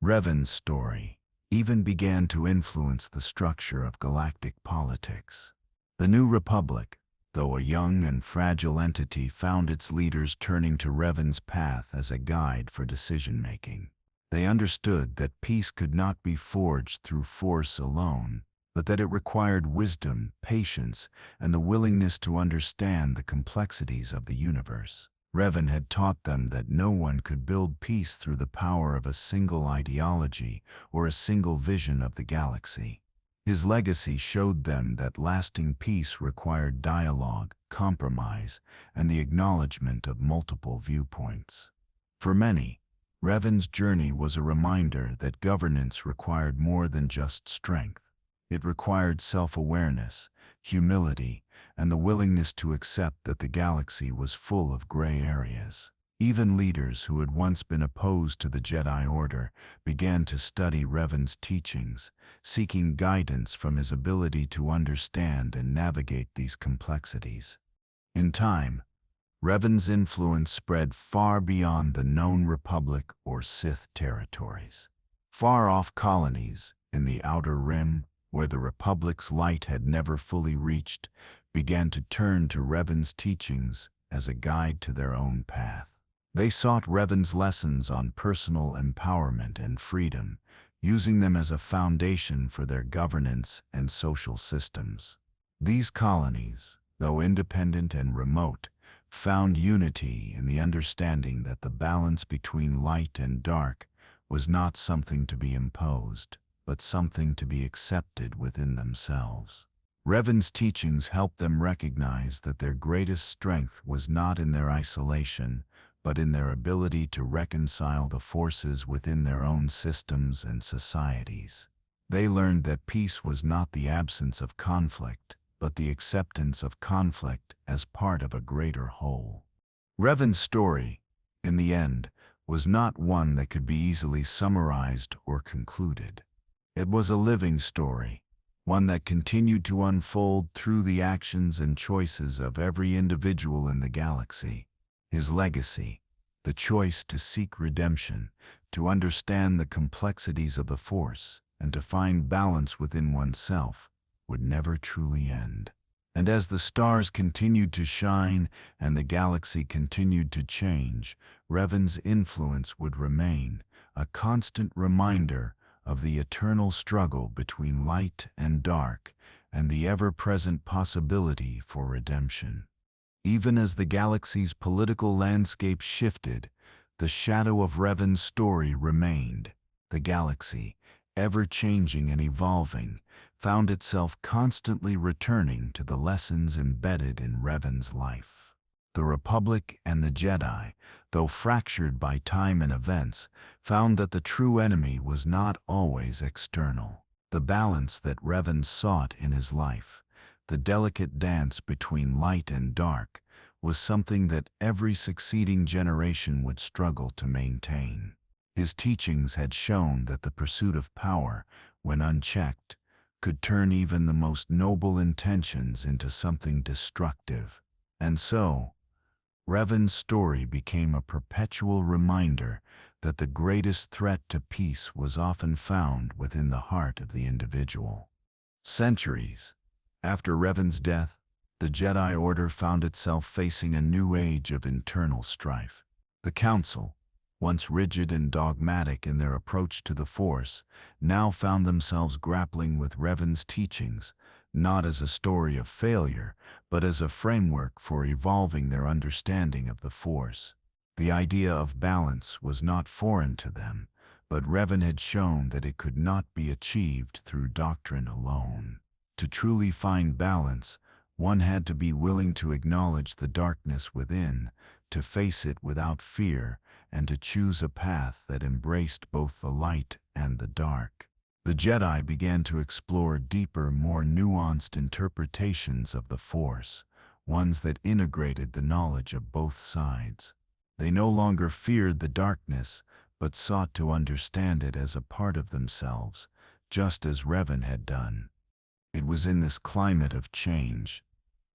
Revan's story even began to influence the structure of galactic politics. The New Republic, though a young and fragile entity, found its leaders turning to Revan's path as a guide for decision-making. They understood that peace could not be forged through force alone, but that it required wisdom, patience, and the willingness to understand the complexities of the universe. Revan had taught them that no one could build peace through the power of a single ideology or a single vision of the galaxy. His legacy showed them that lasting peace required dialogue, compromise, and the acknowledgement of multiple viewpoints. For many, Revan's journey was a reminder that governance required more than just strength. It required self-awareness, humility, and the willingness to accept that the galaxy was full of gray areas. Even leaders who had once been opposed to the Jedi Order began to study Revan's teachings, seeking guidance from his ability to understand and navigate these complexities. In time, Revan's influence spread far beyond the known Republic or Sith territories. Far-off colonies in the Outer Rim, where the Republic's light had never fully reached, began to turn to Revan's teachings as a guide to their own path. They sought Revan's lessons on personal empowerment and freedom, using them as a foundation for their governance and social systems. These colonies, though independent and remote, found unity in the understanding that the balance between light and dark was not something to be imposed, but something to be accepted within themselves. Revan's teachings helped them recognize that their greatest strength was not in their isolation, but in their ability to reconcile the forces within their own systems and societies. They learned that peace was not the absence of conflict, but the acceptance of conflict as part of a greater whole. Revan's story, in the end, was not one that could be easily summarized or concluded. It was a living story, one that continued to unfold through the actions and choices of every individual in the galaxy. His legacy, the choice to seek redemption, to understand the complexities of the Force, and to find balance within oneself, would never truly end. And as the stars continued to shine and the galaxy continued to change, Revan's influence would remain, a constant reminder of the eternal struggle between light and dark, and the ever-present possibility for redemption. Even as the galaxy's political landscape shifted, the shadow of Revan's story remained. The galaxy, ever-changing and evolving, found itself constantly returning to the lessons embedded in Revan's life. The Republic and the Jedi, though fractured by time and events, found that the true enemy was not always external. The balance that Revan sought in his life, the delicate dance between light and dark, was something that every succeeding generation would struggle to maintain. His teachings had shown that the pursuit of power, when unchecked, could turn even the most noble intentions into something destructive. And so, Revan's story became a perpetual reminder that the greatest threat to peace was often found within the heart of the individual. Centuries after Revan's death, the Jedi Order found itself facing a new age of internal strife. The Council, once rigid and dogmatic in their approach to the Force, now found themselves grappling with Revan's teachings, not as a story of failure, but as a framework for evolving their understanding of the Force. The idea of balance was not foreign to them, but Revan had shown that it could not be achieved through doctrine alone. To truly find balance, one had to be willing to acknowledge the darkness within, to face it without fear, and to choose a path that embraced both the light and the dark. The Jedi began to explore deeper, more nuanced interpretations of the Force, ones that integrated the knowledge of both sides. They no longer feared the darkness, but sought to understand it as a part of themselves, just as Revan had done. It was in this climate of change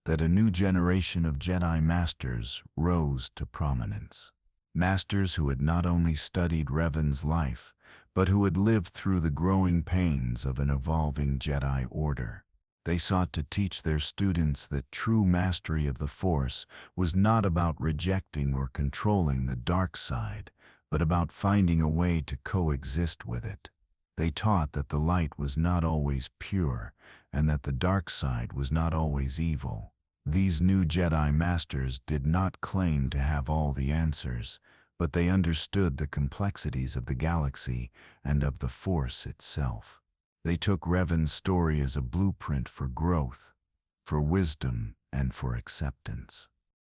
that a new generation of Jedi Masters rose to prominence. Masters who had not only studied Revan's life, but who had lived through the growing pains of an evolving Jedi Order. They sought to teach their students that true mastery of the Force was not about rejecting or controlling the dark side, but about finding a way to coexist with it. They taught that the light was not always pure, and that the dark side was not always evil. These new Jedi Masters did not claim to have all the answers, but they understood the complexities of the galaxy and of the Force itself. They took Revan's story as a blueprint for growth, for wisdom, and for acceptance.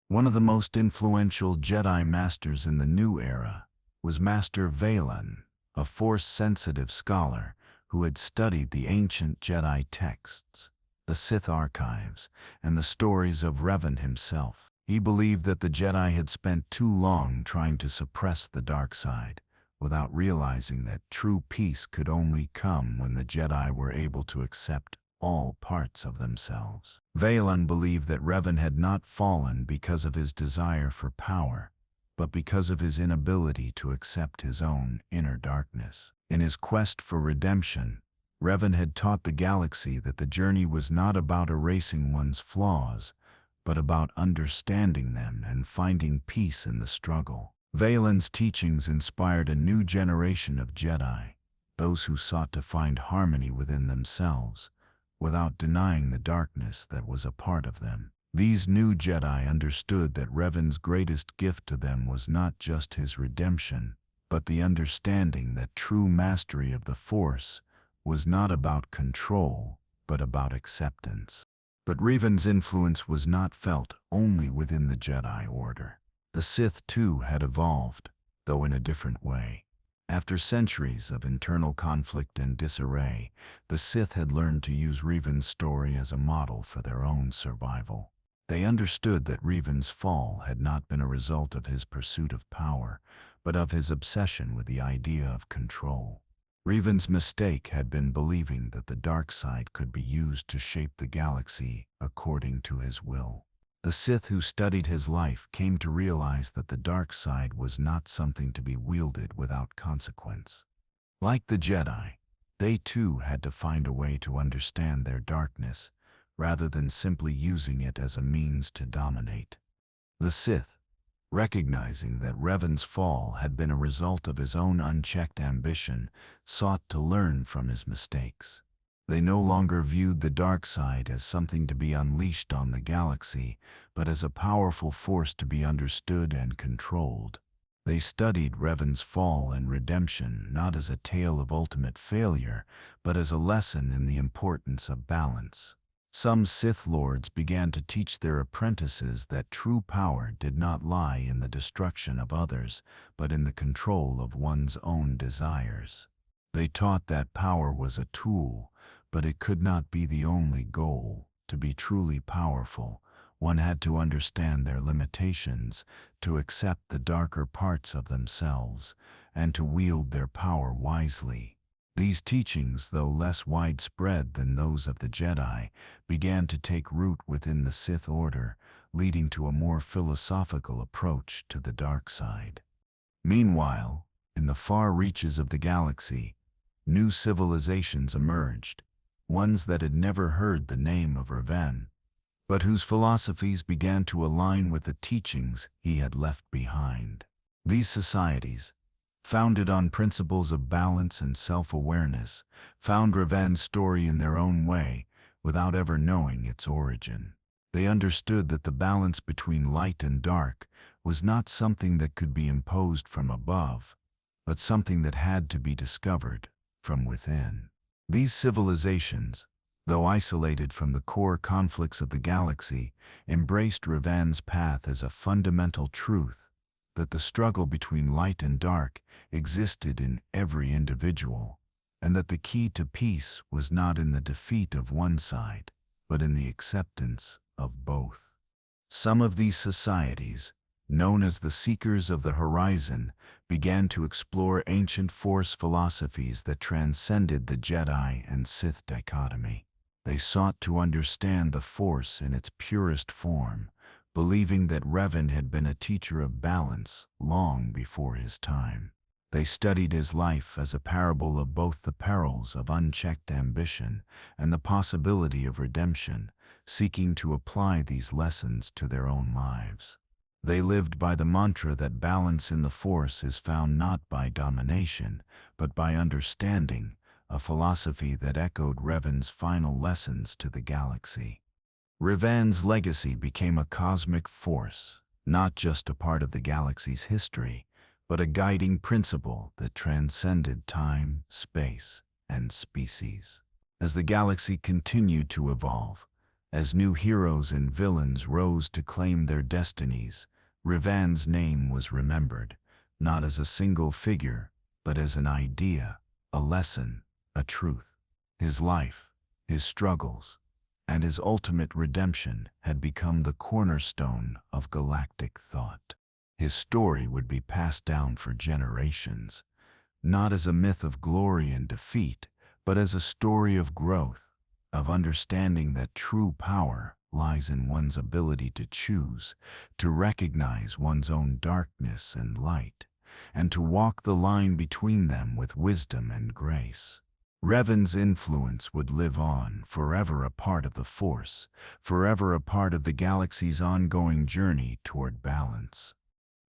One of the most influential Jedi Masters in the new era was Master Valan, a Force-sensitive scholar who had studied the ancient Jedi texts, the Sith archives, and the stories of Revan himself. He believed that the Jedi had spent too long trying to suppress the dark side, without realizing that true peace could only come when the Jedi were able to accept all parts of themselves. Valan believed that Revan had not fallen because of his desire for power, but because of his inability to accept his own inner darkness. In his quest for redemption, Revan had taught the galaxy that the journey was not about erasing one's flaws, but about understanding them and finding peace in the struggle. Valan's teachings inspired a new generation of Jedi, those who sought to find harmony within themselves, without denying the darkness that was a part of them. These new Jedi understood that Revan's greatest gift to them was not just his redemption, but the understanding that true mastery of the Force was not about control, but about acceptance. But Revan's influence was not felt only within the Jedi Order. The Sith too had evolved, though in a different way. After centuries of internal conflict and disarray, the Sith had learned to use Revan's story as a model for their own survival. They understood that Revan's fall had not been a result of his pursuit of power, but of his obsession with the idea of control. Revan's mistake had been believing that the dark side could be used to shape the galaxy according to his will. The Sith who studied his life came to realize that the dark side was not something to be wielded without consequence. Like the Jedi, they too had to find a way to understand their darkness, rather than simply using it as a means to dominate. The Sith, recognizing that Revan's fall had been a result of his own unchecked ambition, sought to learn from his mistakes. They no longer viewed the dark side as something to be unleashed on the galaxy, but as a powerful force to be understood and controlled. They studied Revan's fall and redemption not as a tale of ultimate failure, but as a lesson in the importance of balance. Some Sith Lords began to teach their apprentices that true power did not lie in the destruction of others, but in the control of one's own desires. They taught that power was a tool, but it could not be the only goal. To be truly powerful, one had to understand their limitations, to accept the darker parts of themselves, and to wield their power wisely. These teachings, though less widespread than those of the Jedi, began to take root within the Sith Order, leading to a more philosophical approach to the dark side. Meanwhile, in the far reaches of the galaxy, new civilizations emerged, ones that had never heard the name of Revan, but whose philosophies began to align with the teachings he had left behind. These societies, founded on principles of balance and self-awareness, found Revan's story in their own way, without ever knowing its origin. They understood that the balance between light and dark was not something that could be imposed from above, but something that had to be discovered from within. These civilizations, though isolated from the core conflicts of the galaxy, embraced Revan's path as a fundamental truth, that the struggle between light and dark existed in every individual, and that the key to peace was not in the defeat of one side, but in the acceptance of both. Some of these societies, known as the Seekers of the Horizon, began to explore ancient Force philosophies that transcended the Jedi and Sith dichotomy. They sought to understand the Force in its purest form, believing that Revan had been a teacher of balance long before his time. They studied his life as a parable of both the perils of unchecked ambition and the possibility of redemption, seeking to apply these lessons to their own lives. They lived by the mantra that balance in the Force is found not by domination, but by understanding, a philosophy that echoed Revan's final lessons to the galaxy. Revan's legacy became a cosmic force, not just a part of the galaxy's history, but a guiding principle that transcended time, space, and species. As the galaxy continued to evolve, as new heroes and villains rose to claim their destinies, Revan's name was remembered, not as a single figure, but as an idea, a lesson, a truth. His life, his struggles, and his ultimate redemption had become the cornerstone of galactic thought. His story would be passed down for generations, not as a myth of glory and defeat, but as a story of growth, of understanding that true power lies in one's ability to choose, to recognize one's own darkness and light, and to walk the line between them with wisdom and grace. Revan's influence would live on, forever a part of the Force, forever a part of the galaxy's ongoing journey toward balance.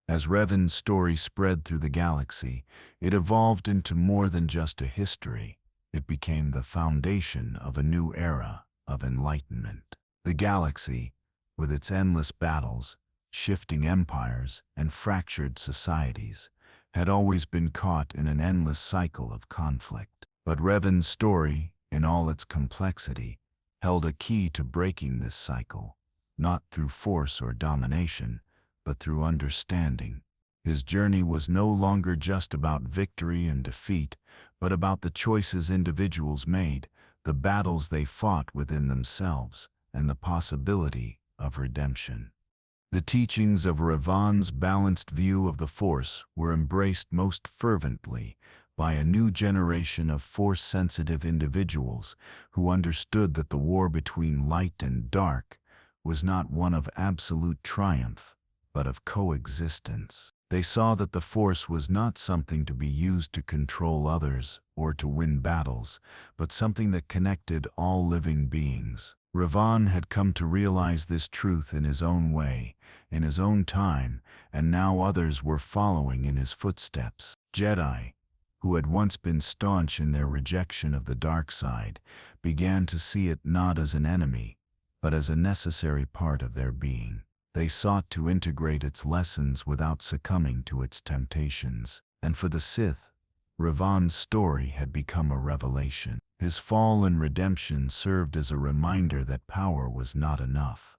As Revan's story spread through the galaxy, it evolved into more than just a history. It became the foundation of a new era of enlightenment. The galaxy, with its endless battles, shifting empires, and fractured societies, had always been caught in an endless cycle of conflict. But Revan's story, in all its complexity, held a key to breaking this cycle, not through force or domination, but through understanding. His journey was no longer just about victory and defeat, but about the choices individuals made, the battles they fought within themselves, and the possibility of redemption. The teachings of Revan's balanced view of the Force were embraced most fervently by a new generation of Force-sensitive individuals who understood that the war between light and dark was not one of absolute triumph, but of coexistence. They saw that the Force was not something to be used to control others or to win battles, but something that connected all living beings. Revan had come to realize this truth in his own way, in his own time, and now others were following in his footsteps. Jedi, who had once been staunch in their rejection of the dark side, began to see it not as an enemy, but as a necessary part of their being. They sought to integrate its lessons without succumbing to its temptations. And for the Sith, Revan's story had become a revelation. His fall and redemption served as a reminder that power was not enough,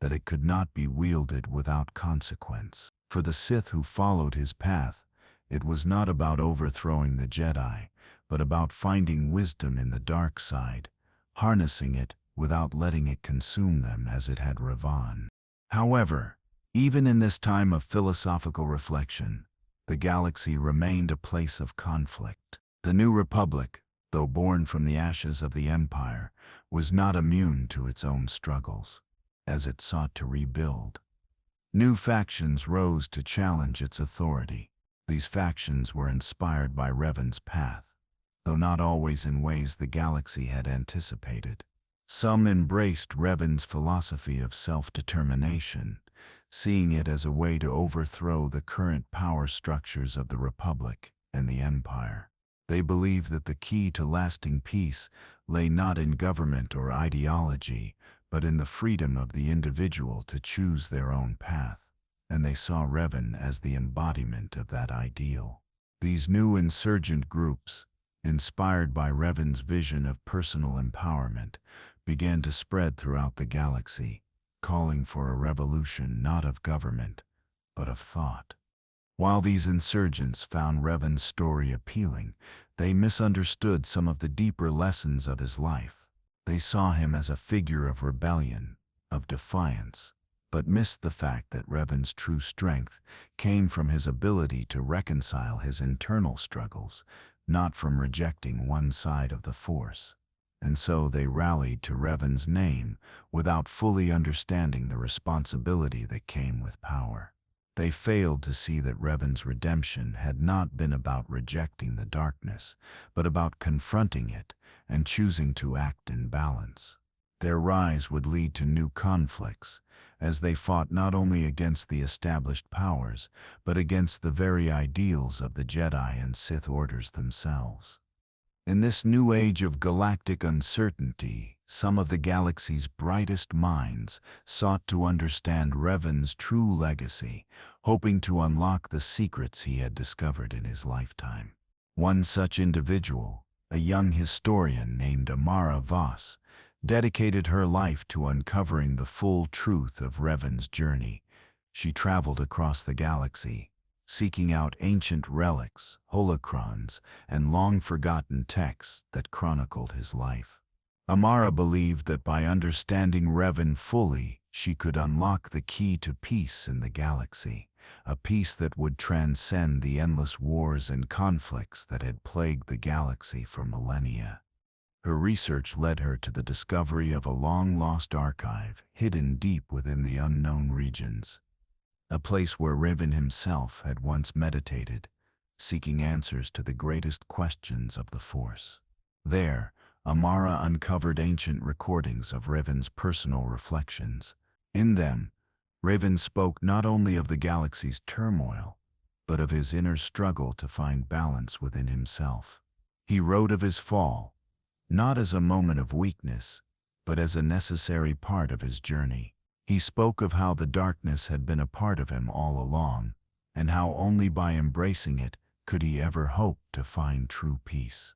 that it could not be wielded without consequence. For the Sith who followed his path, it was not about overthrowing the Jedi, but about finding wisdom in the dark side, harnessing it without letting it consume them as it had Revan. However, even in this time of philosophical reflection, the galaxy remained a place of conflict. The New Republic, though born from the ashes of the Empire, was not immune to its own struggles. As it sought to rebuild, new factions rose to challenge its authority. These factions were inspired by Revan's path, though not always in ways the galaxy had anticipated. Some embraced Revan's philosophy of self-determination, seeing it as a way to overthrow the current power structures of the Republic and the Empire. They believed that the key to lasting peace lay not in government or ideology, but in the freedom of the individual to choose their own path, and they saw Revan as the embodiment of that ideal. These new insurgent groups, inspired by Revan's vision of personal empowerment, began to spread throughout the galaxy, calling for a revolution not of government, but of thought. While these insurgents found Revan's story appealing, they misunderstood some of the deeper lessons of his life. They saw him as a figure of rebellion, of defiance, but missed the fact that Revan's true strength came from his ability to reconcile his internal struggles, not from rejecting one side of the Force. And so they rallied to Revan's name without fully understanding the responsibility that came with power. They failed to see that Revan's redemption had not been about rejecting the darkness, but about confronting it and choosing to act in balance. Their rise would lead to new conflicts, as they fought not only against the established powers, but against the very ideals of the Jedi and Sith Orders themselves. In this new age of galactic uncertainty, some of the galaxy's brightest minds sought to understand Revan's true legacy, hoping to unlock the secrets he had discovered in his lifetime. One such individual, a young historian named Amara Voss, dedicated her life to uncovering the full truth of Revan's journey. She traveled across the galaxy, seeking out ancient relics, holocrons, and long-forgotten texts that chronicled his life. Amara believed that by understanding Revan fully, she could unlock the key to peace in the galaxy, a peace that would transcend the endless wars and conflicts that had plagued the galaxy for millennia. Her research led her to the discovery of a long-lost archive hidden deep within the unknown regions, a place where Revan himself had once meditated, seeking answers to the greatest questions of the Force. There, Amara uncovered ancient recordings of Revan's personal reflections. In them, Revan spoke not only of the galaxy's turmoil, but of his inner struggle to find balance within himself. He wrote of his fall, not as a moment of weakness, but as a necessary part of his journey. He spoke of how the darkness had been a part of him all along, and how only by embracing it could he ever hope to find true peace.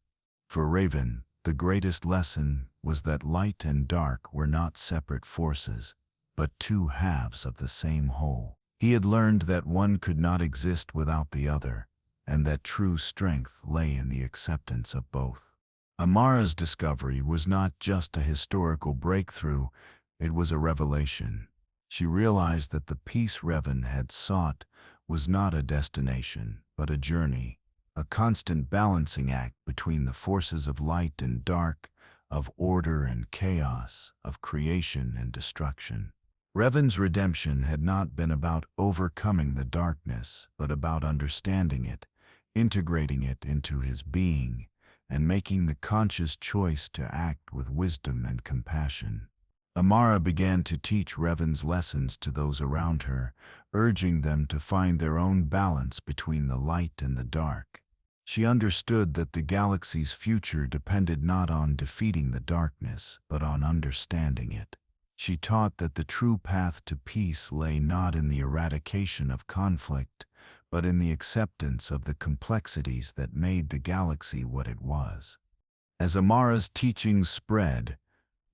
For Revan, the greatest lesson was that light and dark were not separate forces, but two halves of the same whole. He had learned that one could not exist without the other, and that true strength lay in the acceptance of both. Amara's discovery was not just a historical breakthrough, it was a revelation. She realized that the peace Revan had sought was not a destination, but a journey, a constant balancing act between the forces of light and dark, of order and chaos, of creation and destruction. Revan's redemption had not been about overcoming the darkness, but about understanding it, integrating it into his being, and making the conscious choice to act with wisdom and compassion. Amara began to teach Revan's lessons to those around her, urging them to find their own balance between the light and the dark. She understood that the galaxy's future depended not on defeating the darkness, but on understanding it. She taught that the true path to peace lay not in the eradication of conflict, but in the acceptance of the complexities that made the galaxy what it was. As Amara's teachings spread,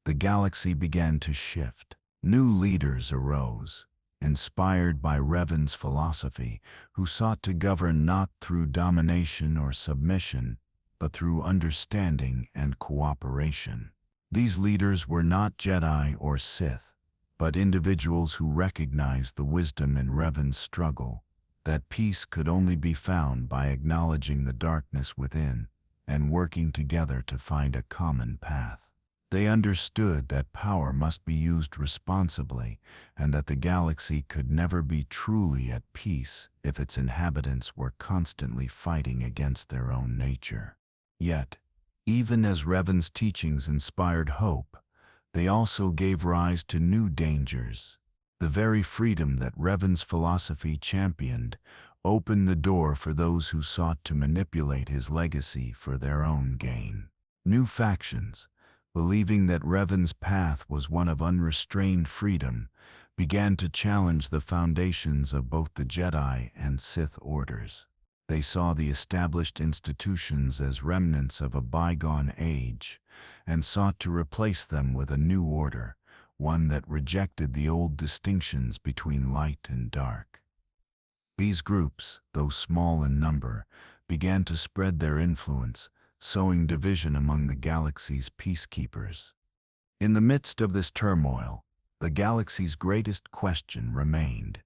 the galaxy began to shift. New leaders arose, inspired by Revan's philosophy, who sought to govern not through domination or submission, but through understanding and cooperation. These leaders were not Jedi or Sith, but individuals who recognized the wisdom in Revan's struggle, that peace could only be found by acknowledging the darkness within and working together to find a common path. They understood that power must be used responsibly and that the galaxy could never be truly at peace if its inhabitants were constantly fighting against their own nature. Yet, even as Revan's teachings inspired hope, they also gave rise to new dangers. The very freedom that Revan's philosophy championed opened the door for those who sought to manipulate his legacy for their own gain. New factions, believing that Revan's path was one of unrestrained freedom, began to challenge the foundations of both the Jedi and Sith orders. They saw the established institutions as remnants of a bygone age, and sought to replace them with a new order, one that rejected the old distinctions between light and dark. These groups, though small in number, began to spread their influence, sowing division among the galaxy's peacekeepers. In the midst of this turmoil, the galaxy's greatest question remained: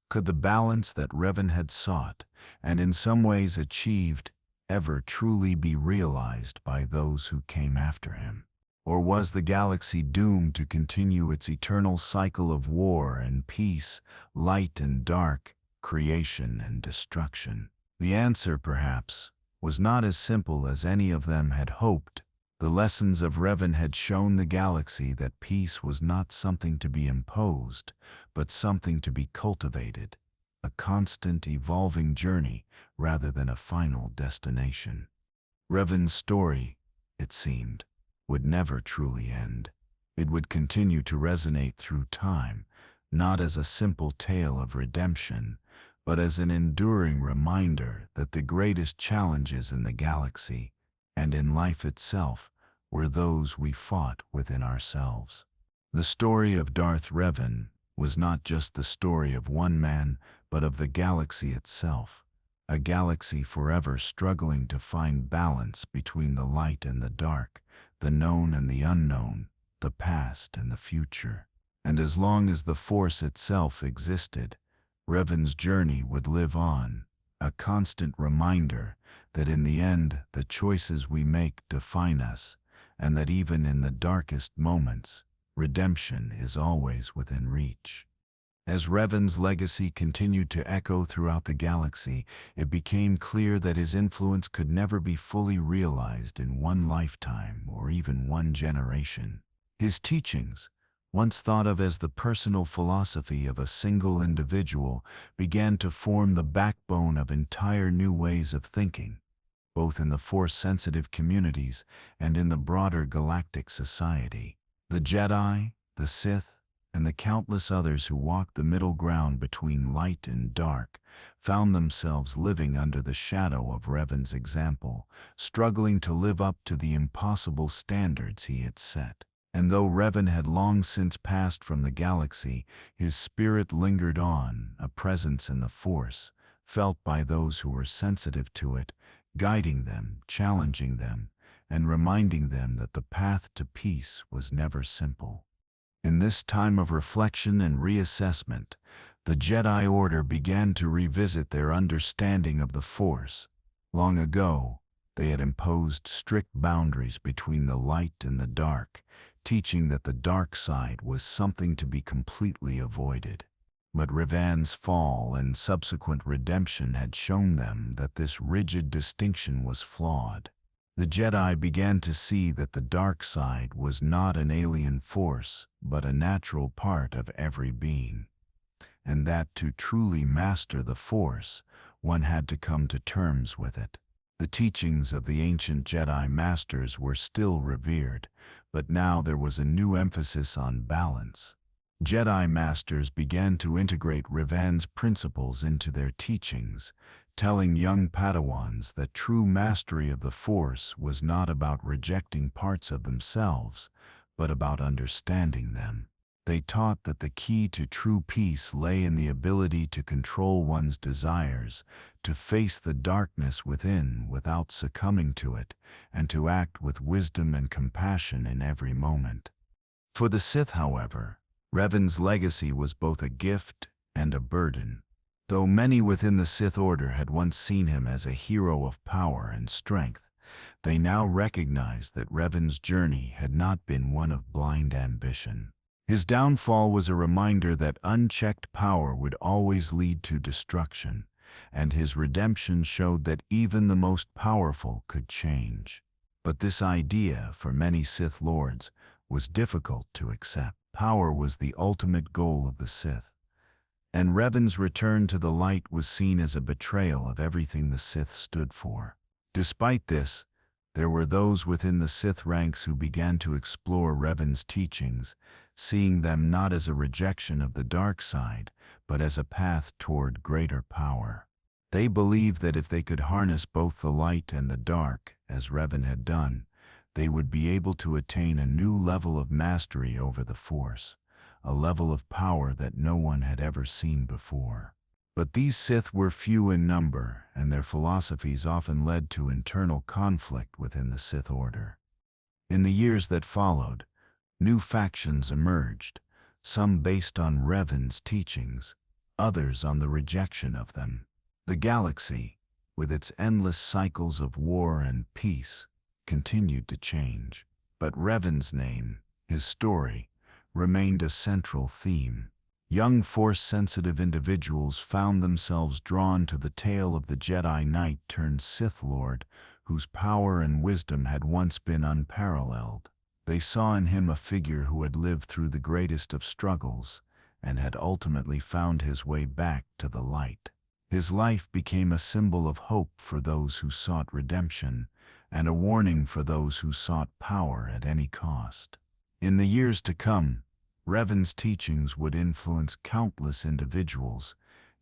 could the balance that Revan had sought, and in some ways achieved, ever truly be realized by those who came after him? Or was the galaxy doomed to continue its eternal cycle of war and peace, light and dark, creation and destruction? The answer, perhaps, was not as simple as any of them had hoped. The lessons of Revan had shown the galaxy that peace was not something to be imposed, but something to be cultivated, a constant evolving journey rather than a final destination. Revan's story, it seemed, would never truly end. It would continue to resonate through time, not as a simple tale of redemption, but as an enduring reminder that the greatest challenges in the galaxy, and in life itself, were those we fought within ourselves. The story of Darth Revan was not just the story of one man, but of the galaxy itself, a galaxy forever struggling to find balance between the light and the dark, the known and the unknown, the past and the future. And as long as the Force itself existed, Revan's journey would live on, a constant reminder that in the end the choices we make define us, and that even in the darkest moments, redemption is always within reach. As Revan's legacy continued to echo throughout the galaxy, it became clear that his influence could never be fully realized in one lifetime or even one generation. His teachings, once thought of as the personal philosophy of a single individual, began to form the backbone of entire new ways of thinking, both in the Force-sensitive communities and in the broader galactic society. The Jedi, the Sith, and the countless others who walked the middle ground between light and dark found themselves living under the shadow of Revan's example, struggling to live up to the impossible standards he had set. And though Revan had long since passed from the galaxy, his spirit lingered on, a presence in the Force, felt by those who were sensitive to it, guiding them, challenging them, and reminding them that the path to peace was never simple. In this time of reflection and reassessment, the Jedi Order began to revisit their understanding of the Force. Long ago, they had imposed strict boundaries between the light and the dark, teaching that the dark side was something to be completely avoided. But Revan's fall and subsequent redemption had shown them that this rigid distinction was flawed. The Jedi began to see that the dark side was not an alien force, but a natural part of every being, and that to truly master the Force, one had to come to terms with it. The teachings of the ancient Jedi Masters were still revered, but now there was a new emphasis on balance. Jedi Masters began to integrate Revan's principles into their teachings, telling young Padawans that true mastery of the Force was not about rejecting parts of themselves, but about understanding them. They taught that the key to true peace lay in the ability to control one's desires, to face the darkness within without succumbing to it, and to act with wisdom and compassion in every moment. For the Sith, however, Revan's legacy was both a gift and a burden. Though many within the Sith Order had once seen him as a hero of power and strength, they now recognized that Revan's journey had not been one of blind ambition. His downfall was a reminder that unchecked power would always lead to destruction, and his redemption showed that even the most powerful could change. But this idea, for many Sith Lords, was difficult to accept. Power was the ultimate goal of the Sith, and Revan's return to the light was seen as a betrayal of everything the Sith stood for. Despite this, there were those within the Sith ranks who began to explore Revan's teachings, seeing them not as a rejection of the dark side, but as a path toward greater power. They believed that if they could harness both the light and the dark, as Revan had done, they would be able to attain a new level of mastery over the Force, a level of power that no one had ever seen before. But these Sith were few in number, and their philosophies often led to internal conflict within the Sith Order. In the years that followed, new factions emerged, some based on Revan's teachings, others on the rejection of them. The galaxy, with its endless cycles of war and peace, continued to change, but Revan's name, his story, remained a central theme. Young Force-sensitive individuals found themselves drawn to the tale of the Jedi Knight turned Sith Lord, whose power and wisdom had once been unparalleled. They saw in him a figure who had lived through the greatest of struggles and had ultimately found his way back to the light. His life became a symbol of hope for those who sought redemption, and a warning for those who sought power at any cost. In the years to come, Revan's teachings would influence countless individuals,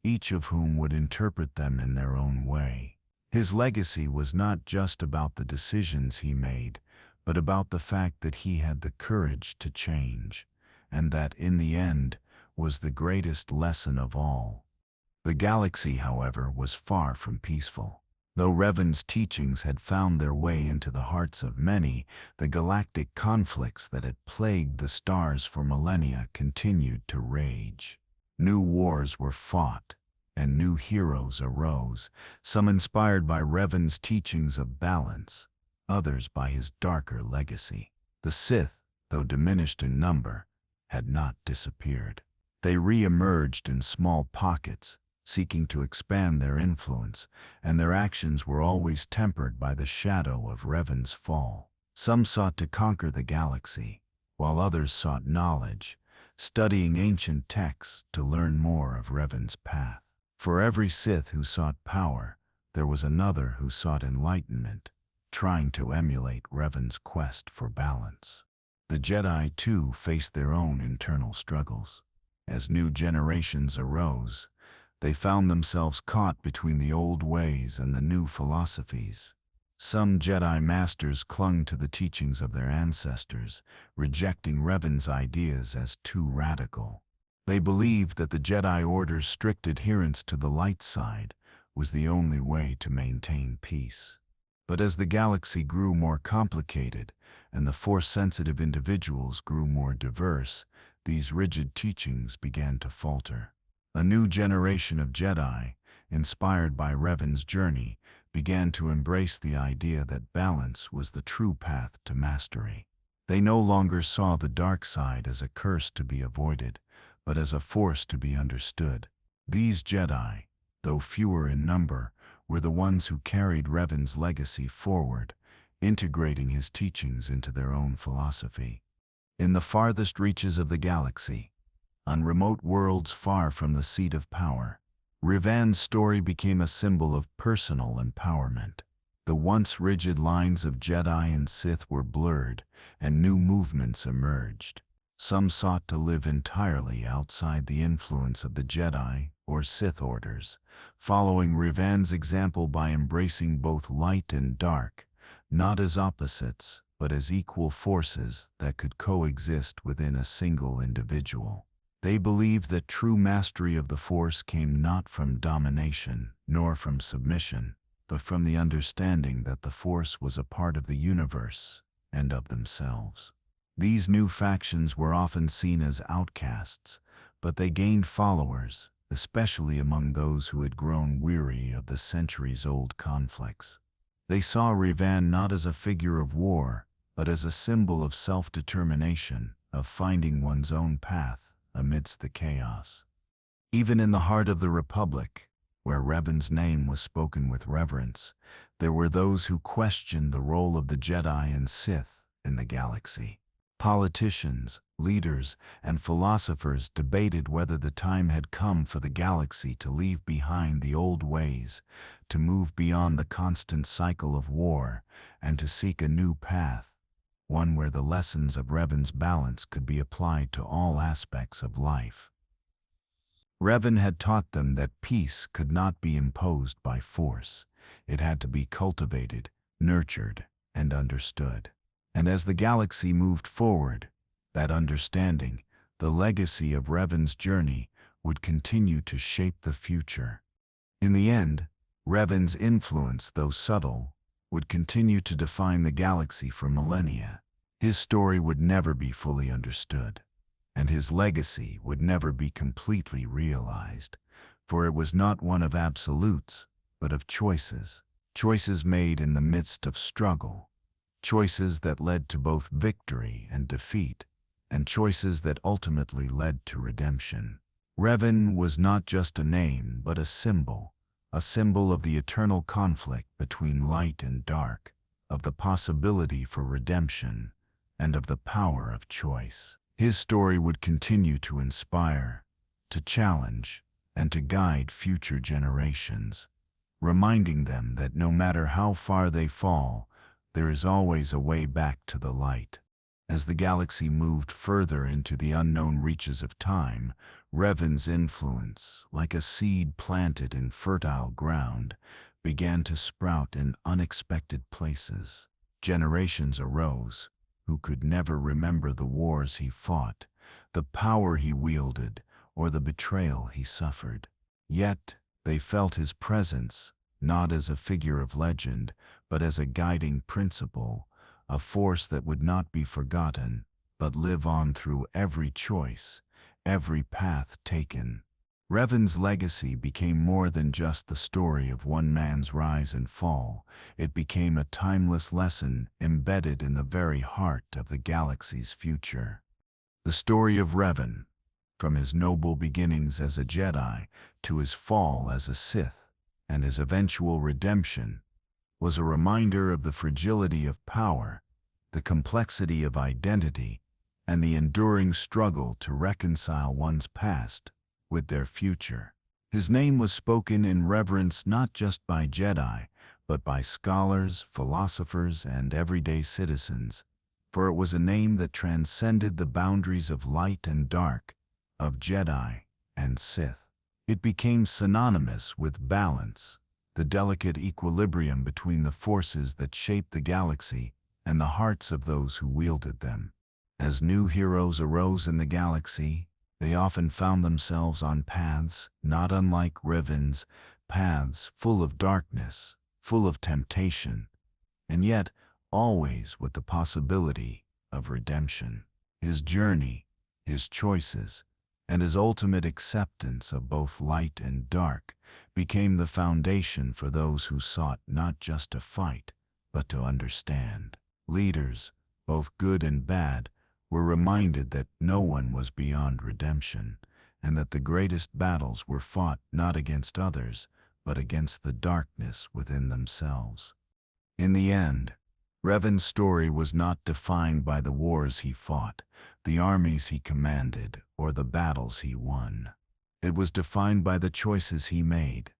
each of whom would interpret them in their own way. His legacy was not just about the decisions he made, but about the fact that he had the courage to change, and that, in the end, was the greatest lesson of all. The galaxy, however, was far from peaceful. Though Revan's teachings had found their way into the hearts of many, the galactic conflicts that had plagued the stars for millennia continued to rage. New wars were fought, and new heroes arose, some inspired by Revan's teachings of balance, others by his darker legacy. The Sith, though diminished in number, had not disappeared. They re-emerged in small pockets, seeking to expand their influence, and their actions were always tempered by the shadow of Revan's fall. Some sought to conquer the galaxy, while others sought knowledge, studying ancient texts to learn more of Revan's path. For every Sith who sought power, there was another who sought enlightenment, trying to emulate Revan's quest for balance. The Jedi, too, faced their own internal struggles. As new generations arose, they found themselves caught between the old ways and the new philosophies. Some Jedi Masters clung to the teachings of their ancestors, rejecting Revan's ideas as too radical. They believed that the Jedi Order's strict adherence to the light side was the only way to maintain peace. But as the galaxy grew more complicated and the Force-sensitive individuals grew more diverse, these rigid teachings began to falter. A new generation of Jedi, inspired by Revan's journey, began to embrace the idea that balance was the true path to mastery. They no longer saw the dark side as a curse to be avoided, but as a force to be understood. These Jedi, though fewer in number, were the ones who carried Revan's legacy forward, integrating his teachings into their own philosophy. In the farthest reaches of the galaxy, on remote worlds far from the seat of power, Revan's story became a symbol of personal empowerment. The once rigid lines of Jedi and Sith were blurred, and new movements emerged. Some sought to live entirely outside the influence of the Jedi or Sith orders, following Revan's example by embracing both light and dark, not as opposites, but as equal forces that could coexist within a single individual. They believed that true mastery of the Force came not from domination, nor from submission, but from the understanding that the Force was a part of the universe and of themselves. These new factions were often seen as outcasts, but they gained followers, especially among those who had grown weary of the centuries-old conflicts. They saw Revan not as a figure of war, but as a symbol of self-determination, of finding one's own path amidst the chaos. Even in the heart of the Republic, where Revan's name was spoken with reverence, there were those who questioned the role of the Jedi and Sith in the galaxy. Politicians, leaders, and philosophers debated whether the time had come for the galaxy to leave behind the old ways, to move beyond the constant cycle of war, and to seek a new path, one where the lessons of Revan's balance could be applied to all aspects of life. Revan had taught them that peace could not be imposed by force. It had to be cultivated, nurtured, and understood. And as the galaxy moved forward, that understanding, the legacy of Revan's journey, would continue to shape the future. In the end, Revan's influence, though subtle, would continue to define the galaxy for millennia. His story would never be fully understood, and his legacy would never be completely realized, for it was not one of absolutes, but of choices. Choices made in the midst of struggle. Choices that led to both victory and defeat, and choices that ultimately led to redemption. Revan was not just a name, but a symbol of the eternal conflict between light and dark, of the possibility for redemption, and of the power of choice. His story would continue to inspire, to challenge, and to guide future generations, reminding them that no matter how far they fall, there is always a way back to the light. As the galaxy moved further into the unknown reaches of time, Revan's influence, like a seed planted in fertile ground, began to sprout in unexpected places. Generations arose who could never remember the wars he fought, the power he wielded, or the betrayal he suffered. Yet they felt his presence, not as a figure of legend, but as a guiding principle, a force that would not be forgotten, but live on through every choice, every path taken. Revan's legacy became more than just the story of one man's rise and fall. It became a timeless lesson embedded in the very heart of the galaxy's future. The story of Revan, from his noble beginnings as a Jedi to his fall as a Sith, and his eventual redemption, was a reminder of the fragility of power, the complexity of identity, and the enduring struggle to reconcile one's past with their future. His name was spoken in reverence not just by Jedi, but by scholars, philosophers, and everyday citizens, for it was a name that transcended the boundaries of light and dark, of Jedi and Sith. It became synonymous with balance, the delicate equilibrium between the forces that shaped the galaxy and the hearts of those who wielded them. As new heroes arose in the galaxy, they often found themselves on paths not unlike Revan's, paths full of darkness, full of temptation, and yet always with the possibility of redemption. His journey, his choices, and his ultimate acceptance of both light and dark became the foundation for those who sought not just to fight, but to understand. Leaders, both good and bad, were reminded that no one was beyond redemption, and that the greatest battles were fought not against others, but against the darkness within themselves. In the end, Revan's story was not defined by the wars he fought, the armies he commanded, or the battles he won. It was defined by the choices he made,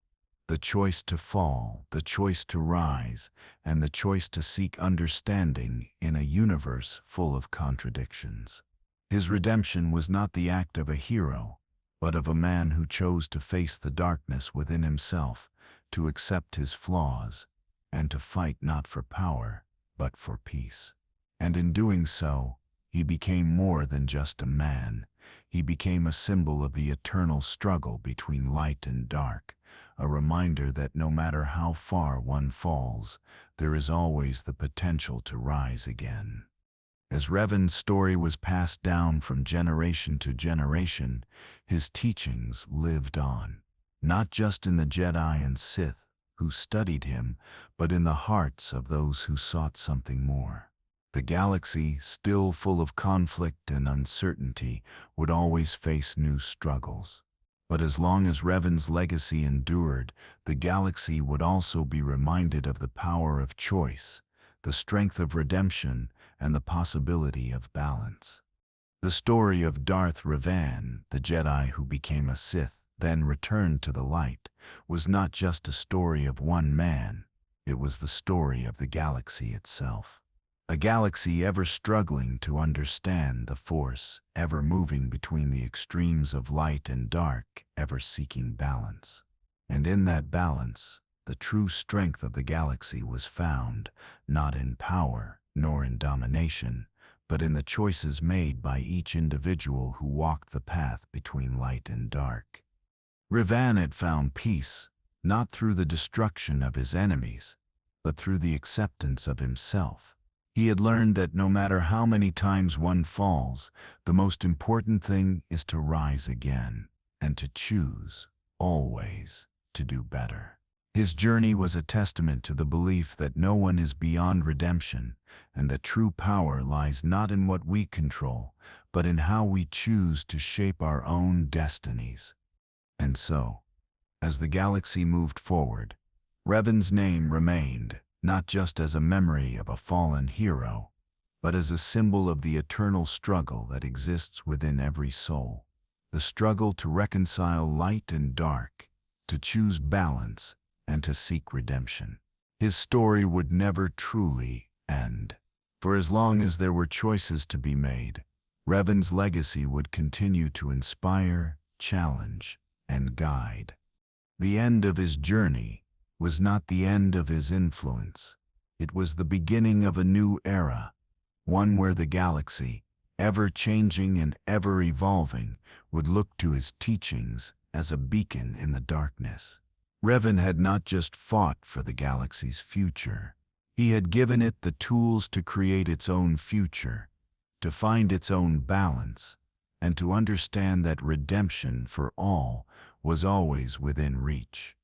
The choice to fall, the choice to rise, and the choice to seek understanding in a universe full of contradictions. His redemption was not the act of a hero, but of a man who chose to face the darkness within himself, to accept his flaws, and to fight not for power, but for peace. And in doing so, he became more than just a man. He became a symbol of the eternal struggle between light and dark, a reminder that no matter how far one falls, there is always the potential to rise again. As Revan's story was passed down from generation to generation, his teachings lived on, not just in the Jedi and Sith who studied him, but in the hearts of those who sought something more. The galaxy, still full of conflict and uncertainty, would always face new struggles. But as long as Revan's legacy endured, the galaxy would also be reminded of the power of choice, the strength of redemption, and the possibility of balance. The story of Darth Revan, the Jedi who became a Sith, then returned to the light, was not just a story of one man, it was the story of the galaxy itself. A galaxy ever struggling to understand the Force, ever moving between the extremes of light and dark, ever seeking balance. And in that balance, the true strength of the galaxy was found, not in power, nor in domination, but in the choices made by each individual who walked the path between light and dark. Revan had found peace, not through the destruction of his enemies, but through the acceptance of himself. He had learned that no matter how many times one falls, the most important thing is to rise again, and to choose, always, to do better. His journey was a testament to the belief that no one is beyond redemption, and that true power lies not in what we control, but in how we choose to shape our own destinies. And so, as the galaxy moved forward, Revan's name remained, not just as a memory of a fallen hero, but as a symbol of the eternal struggle that exists within every soul. The struggle to reconcile light and dark, to choose balance, and to seek redemption. His story would never truly end. For as long as there were choices to be made, Revan's legacy would continue to inspire, challenge, and guide. The end of his journey was not the end of his influence. It was the beginning of a new era, one where the galaxy, ever-changing and ever-evolving, would look to his teachings as a beacon in the darkness. Revan had not just fought for the galaxy's future. He had given it the tools to create its own future, to find its own balance, and to understand that redemption for all was always within reach.